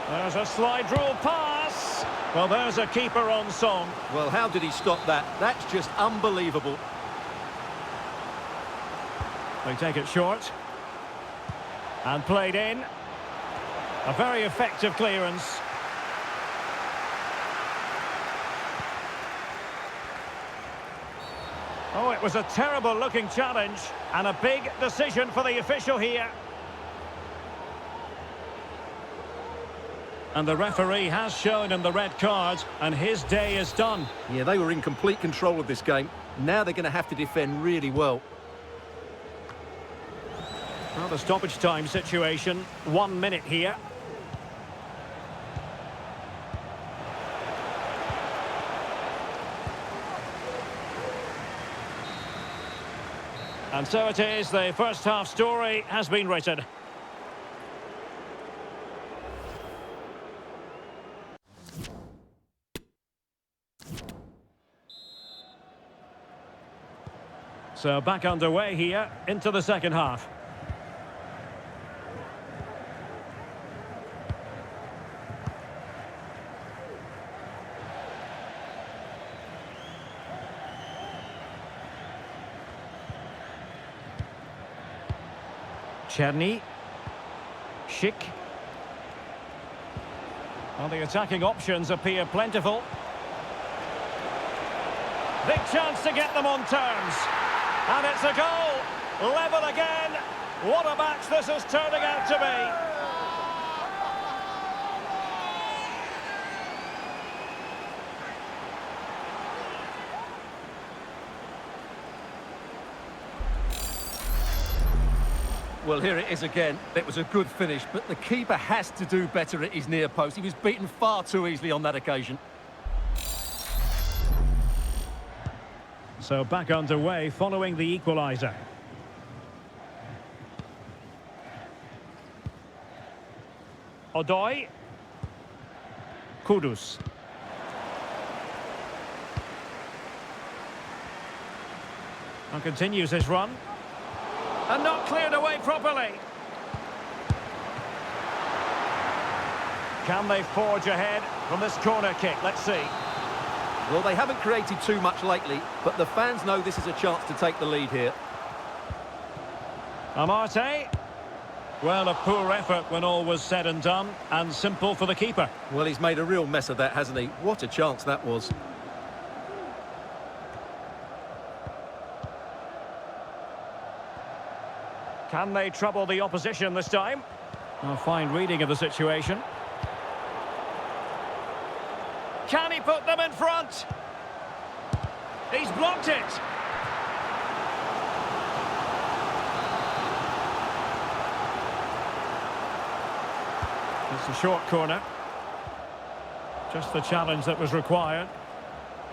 There's a slide rule pass. Well, there's a keeper on song. Well, how did he stop that? That's just unbelievable. They take it short. And played in. A very effective clearance. Oh, it was a terrible looking challenge and a big decision for the official here. And the referee has shown him the red card and his day is done. Yeah, they were in complete control of this game. Now they're going to have to defend really well. Well, the stoppage time situation, 1 minute here. And so it is, the first half story has been written. So back underway here into the second half. Czerny. Schick. Well, the attacking options appear plentiful. Big chance to get them on terms. And it's a goal. Level again. What a match this is turning out to be. Well, here it is again. It was a good finish, but the keeper has to do better at his near post. He was beaten far too easily on that occasion. So back underway following the equaliser. Odoi. Kudus. And continues his run. And not cleared away properly. Can they forge ahead from this corner kick? Let's see. Well, they haven't created too much lately, but the fans know this is a chance to take the lead here. Amarte. Well, a poor effort when all was said and done, and simple for the keeper. Well, he's made a real mess of that, hasn't he? What a chance that was. Can they trouble the opposition this time? A fine reading of the situation. Can he put them in front? He's blocked it. It's a short corner. Just the challenge that was required.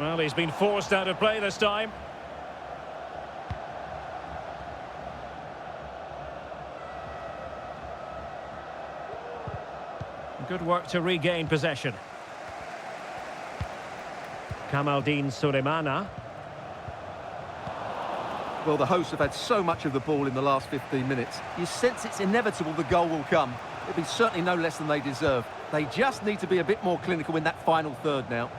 Well, he's been forced out of play this time. Good work to regain possession. Kamaldeen Sulemana. Well, the hosts have had so much of the ball in the last 15 minutes. You sense it's inevitable the goal will come. It'll be certainly no less than they deserve. They just need to be a bit more clinical in that final third now.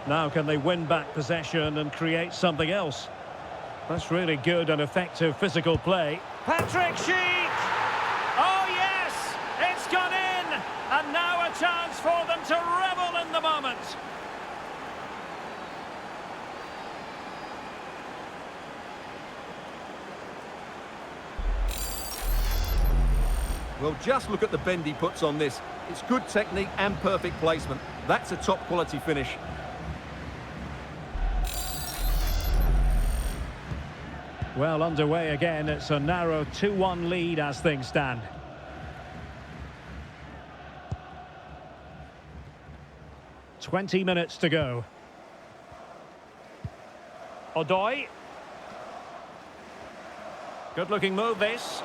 Now can they win back possession and create something else? That's really good and effective physical play. Patrick Schick! Oh yes! It's gone in! And now a chance for them to revel in the moment. Well, just look at the bend he puts on this. It's good technique and perfect placement. That's a top quality finish. Well, underway again. It's a narrow 2-1 lead as things stand. "20 minutes to go. Odoi. Good looking move this.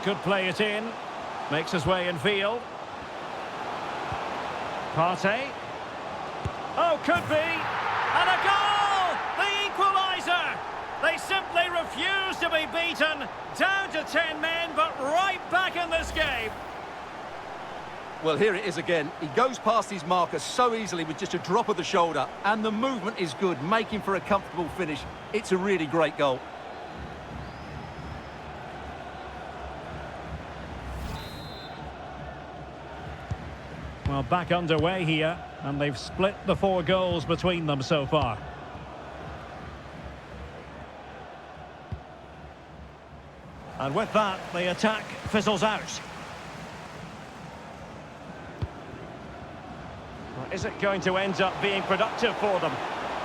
Could play it in. Makes his way in field. Partey. Oh, could be. And a goal! The equaliser! They simply refuse to be beaten. Down to 10 men, but right back in this game. Well, here it is again. He goes past his marker so easily with just a drop of the shoulder, and the movement is good, making for a comfortable finish. It's a really great goal. Well, back underway here, and they've split the 4 goals between them so far. And with that, the attack fizzles out. Well, is it going to end up being productive for them?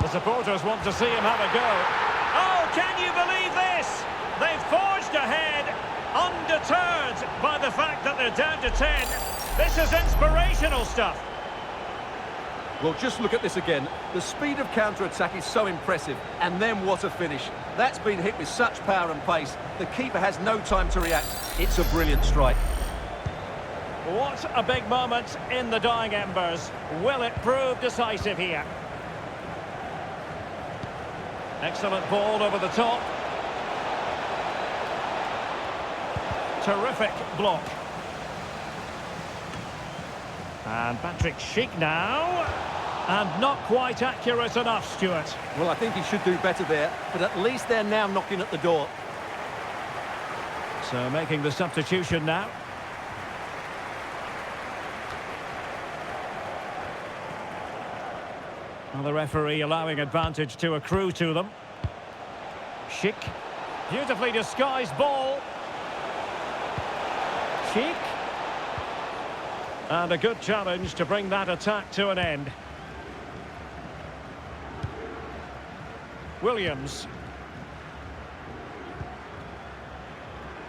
The supporters want to see him have a go. Oh, can you believe this? They've forged ahead, undeterred by the fact that they're down to 10. This is inspirational stuff. Well, just look at this again. The speed of counter-attack is so impressive, and then what a finish. That's been hit with such power and pace. The keeper has no time to react. It's a brilliant strike. What a big moment in the dying embers. Will it prove decisive here? Excellent ball over the top. Terrific block. And Patrick Schick now. And not quite accurate enough, Stuart. Well, I think he should do better there, but at least they're now knocking at the door. So making the substitution now. Well, the referee allowing advantage to accrue to them. Schick. Beautifully disguised ball. Schick. And a good challenge to bring that attack to an end. Williams.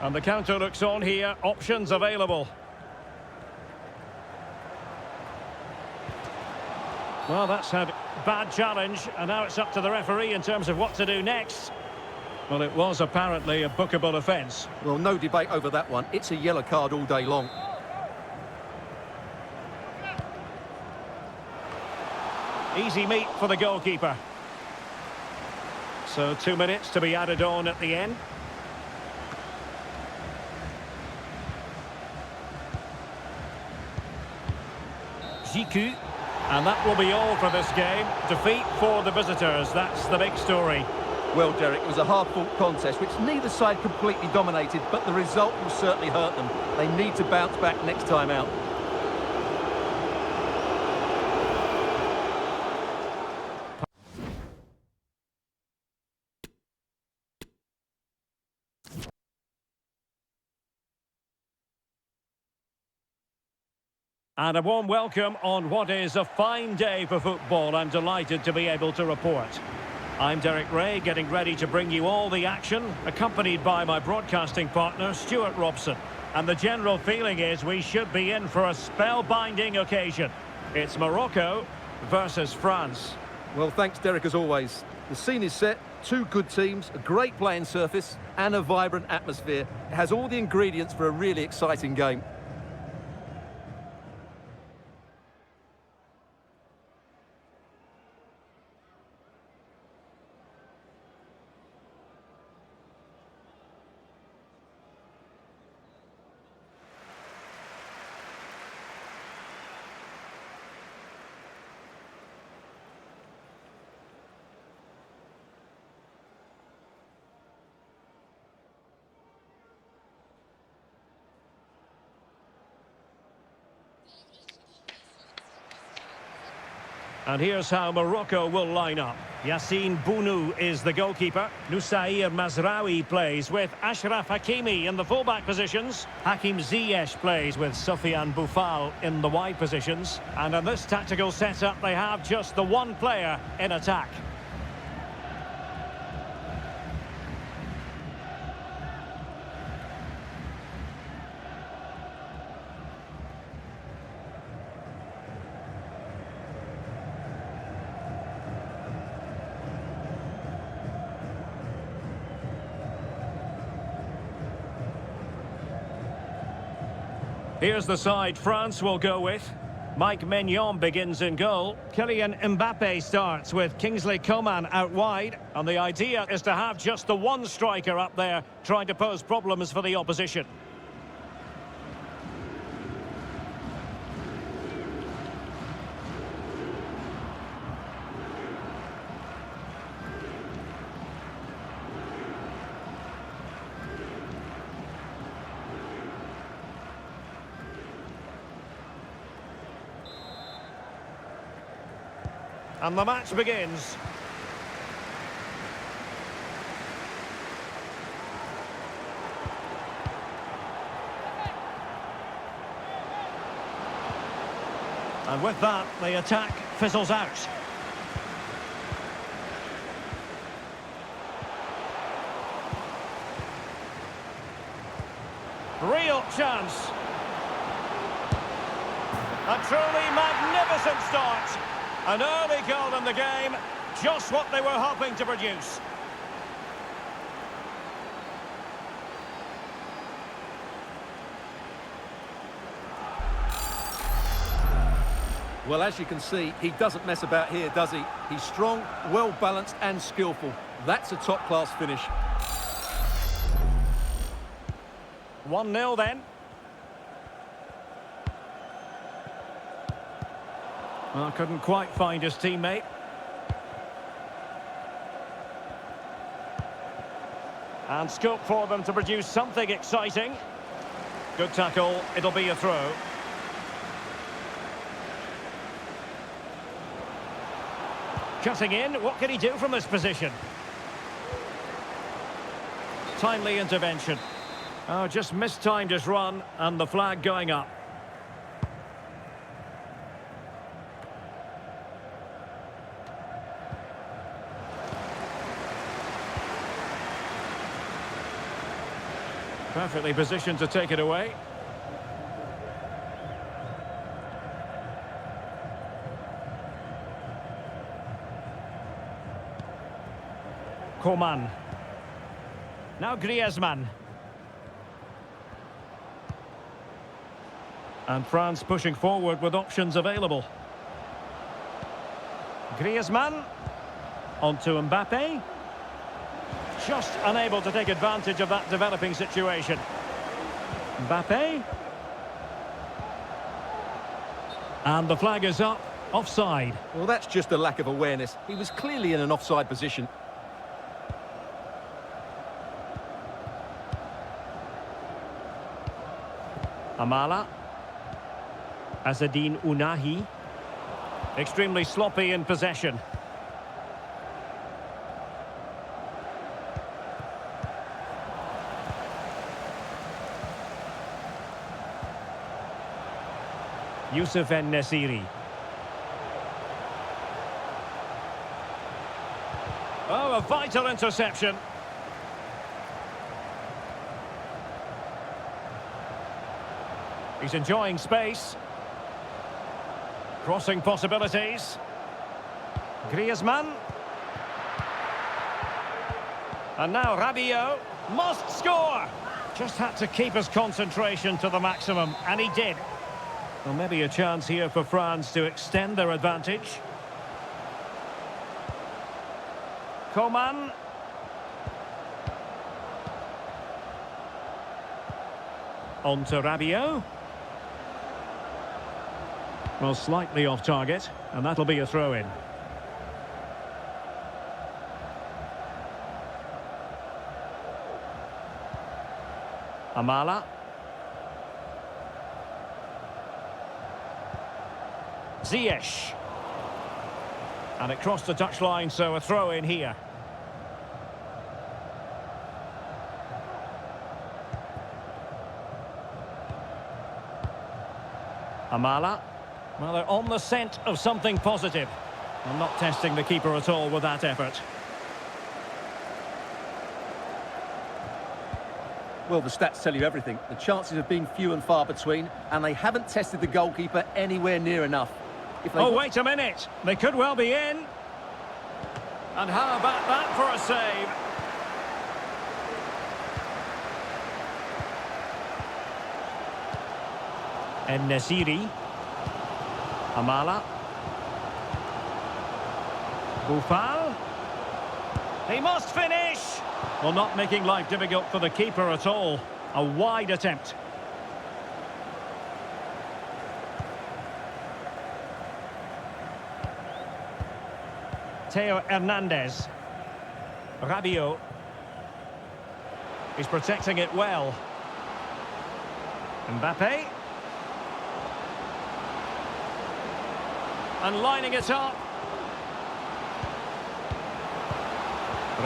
And the counter looks on here. Options available. Well, that's had bad challenge, and now it's up to the referee in terms of what to do next. Well, it was apparently a bookable offence. Well, no debate over that one. It's a yellow card all day long. Easy meat for the goalkeeper. So 2 minutes to be added on at the end. Jiku. And that will be all for this game. Defeat for the visitors. That's the big story. Well, Derek, it was a hard-fought contest, which neither side completely dominated, but the result will certainly hurt them. They need to bounce back next time out. And a warm welcome on what is a fine day for football. I'm delighted to be able to report. I'm Derek Ray, getting ready to bring you all the action, accompanied by my broadcasting partner, Stuart Robson. And the general feeling is we should be in for a spellbinding occasion. It's Morocco versus France. Well, thanks, Derek, as always. The scene is set, 2 good teams, a great playing surface, and a vibrant atmosphere. It has all the ingredients for a really exciting game. And here's how Morocco will line up. Yassine Bounou is the goalkeeper. Nusair Mazraoui plays with Achraf Hakimi in the fullback positions. Hakim Ziyech plays with Sofiane Boufal in the wide positions. And in this tactical setup, they have just the one player in attack. Here's the side France will go with. Mike Maignan begins in goal. Kylian Mbappe starts with Kingsley Coman out wide. And the idea is to have just the one striker up there trying to pose problems for the opposition. And the match begins. And with that, the attack fizzles out. Real chance. A truly magnificent start. An early goal in the game, just what they were hoping to produce. Well, as you can see, he doesn't mess about here, does he? He's strong, well-balanced and skillful. That's a top-class finish. 1-0 then. Well, couldn't quite find his teammate. And scope for them to produce something exciting. Good tackle, it'll be a throw. Cutting in, what can he do from this position? Timely intervention. Oh, just mistimed his run, and the flag going up. Perfectly positioned to take it away. Coman. Now Griezmann. And France pushing forward with options available. Griezmann. On to Mbappe. Just unable to take advantage of that developing situation. Mbappe. And the flag is up. Offside. Well, that's just a lack of awareness. He was clearly in an offside position. Amala. Azzedine Ounahi. Extremely sloppy in possession. Youssef En-Nesyri. Oh, a vital interception. He's enjoying space. Crossing possibilities. Griezmann. And now Rabiot must score. Just had to keep his concentration to the maximum, and he did. Well, maybe a chance here for France to extend their advantage. Coman. On to Rabiot. Well, slightly off target, and that'll be a throw-in. Amala. Ziyech. And it crossed the touchline, so a throw-in here. Amala. Well, they're on the scent of something positive. I'm not testing the keeper at all with that effort. Well, the stats tell you everything. The chances have been few and far between, and they haven't tested the goalkeeper anywhere near enough. Oh, wait a minute. They could well be in. And how about that for a save? En-Nesyri. Amala. Boufal. He must finish. Well, not making life difficult for the keeper at all. A wide attempt. Theo Hernandez. Rabiot. He's protecting it well. Mbappe. And lining it up.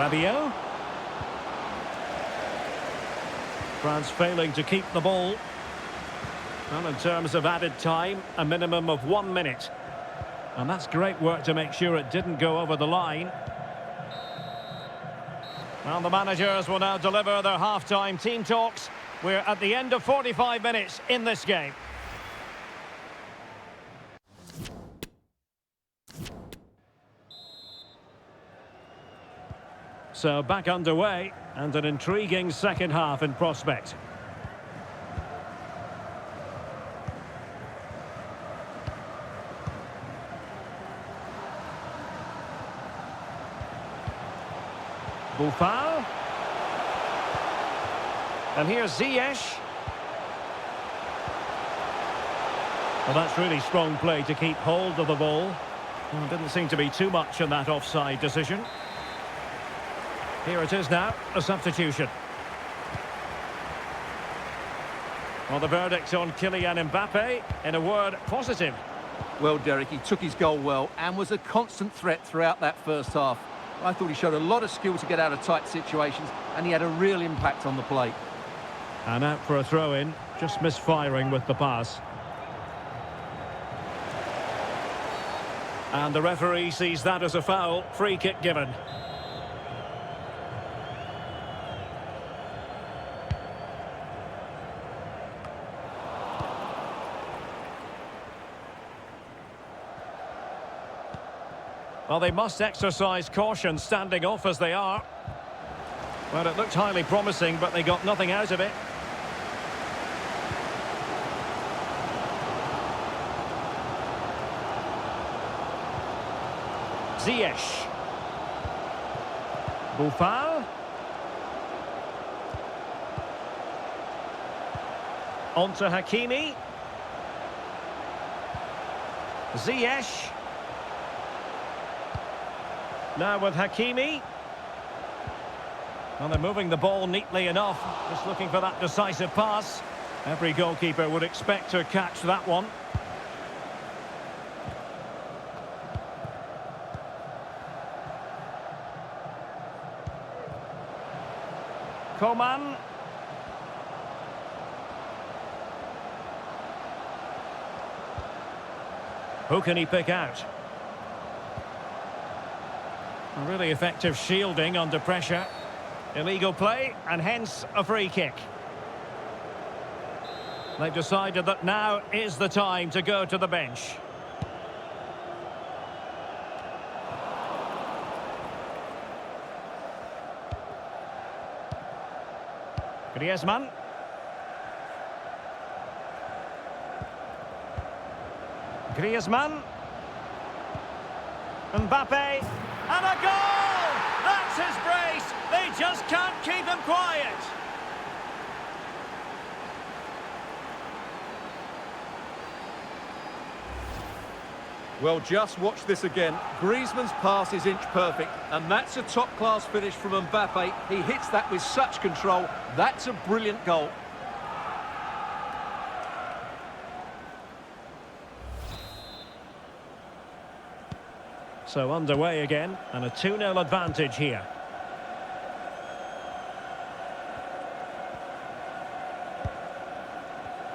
Rabiot. France failing to keep the ball. Well, in terms of added time, a minimum of 1 minute. And that's great work to make sure it didn't go over the line. Well, the managers will now deliver their half-time team talks. We're at the end of 45 minutes in this game. So back underway, and an intriguing second half in prospect. Buffal. And here's Ziyech. Well, that's really strong play to keep hold of the ball. Well, didn't seem to be too much in that offside decision. Here it is now, a substitution. Well, the verdict on Kylian Mbappe, in a word, positive. Well, Derek, he took his goal well and was a constant threat throughout that first half. I thought he showed a lot of skill to get out of tight situations, and he had a real impact on the plate. And out for a throw-in, just misfiring with the pass. And the referee sees that as a foul, free kick given. Well, they must exercise caution standing off as they are. Well, it looked highly promising, but they got nothing out of it. Ziyech. Buffal. On to Hakimi. Ziyech. Now with Hakimi. Well, they're moving the ball neatly enough. Just looking for that decisive pass. Every goalkeeper would expect to catch that one. Coman. Who can he pick out? A really effective shielding under pressure. Illegal play, and hence a free kick. They've decided that now is the time to go to the bench. Griezmann. Griezmann. Mbappe. And a goal! That's his brace! They just can't keep him quiet! Well, just watch this again. Griezmann's pass is inch perfect, and that's a top-class finish from Mbappe. He hits that with such control. That's a brilliant goal. So underway again, and a 2-0 advantage here.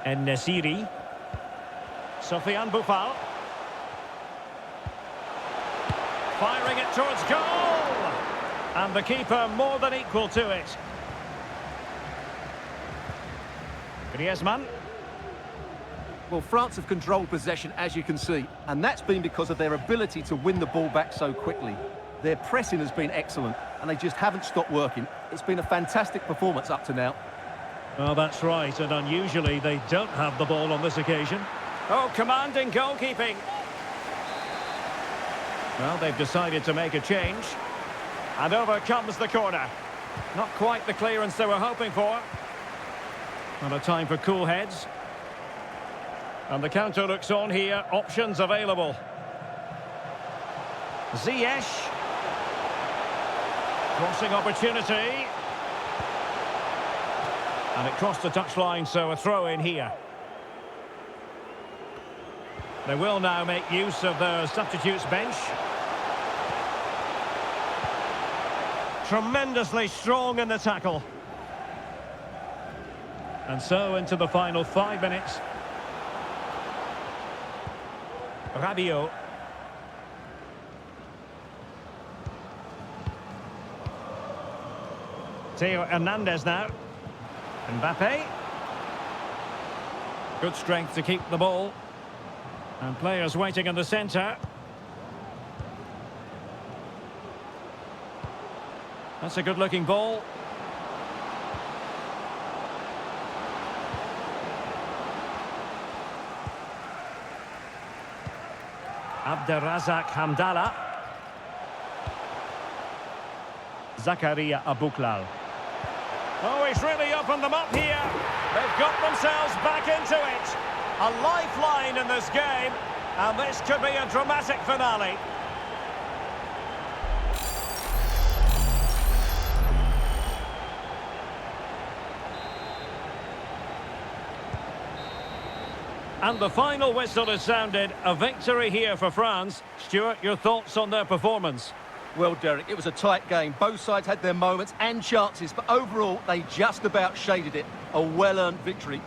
En-Nesyri. Sofiane Buffal. Firing it towards goal! And the keeper more than equal to it. Griezmann. Well, France have controlled possession, as you can see, and that's been because of their ability to win the ball back so quickly. Their pressing has been excellent, and they just haven't stopped working. It's been a fantastic performance up to now. Well, that's right, and unusually they don't have the ball on this occasion. Oh, commanding goalkeeping. Well, they've decided to make a change. And over comes the corner. Not quite the clearance they were hoping for. And a time for cool heads. And the counter looks on here. Options available. Ziyech. Crossing opportunity. And it crossed the touchline, so a throw in here. They will now make use of their substitutes bench. Tremendously strong in the tackle. And so into the final 5 minutes. Rabiot. Theo Hernandez now. Mbappe. Good strength to keep the ball. And players waiting in the centre. That's a good-looking ball. Abderrazak Hamdallah. Zakaria Abouklal. Oh, he's really opened them up here. They've got themselves back into it. A lifeline in this game, and this could be a dramatic finale. And the final whistle is sounded. A victory here for France. Stuart, your thoughts on their performance? Well, Derek, it was a tight game. Both sides had their moments and chances, but overall, they just about shaded it. A well-earned victory.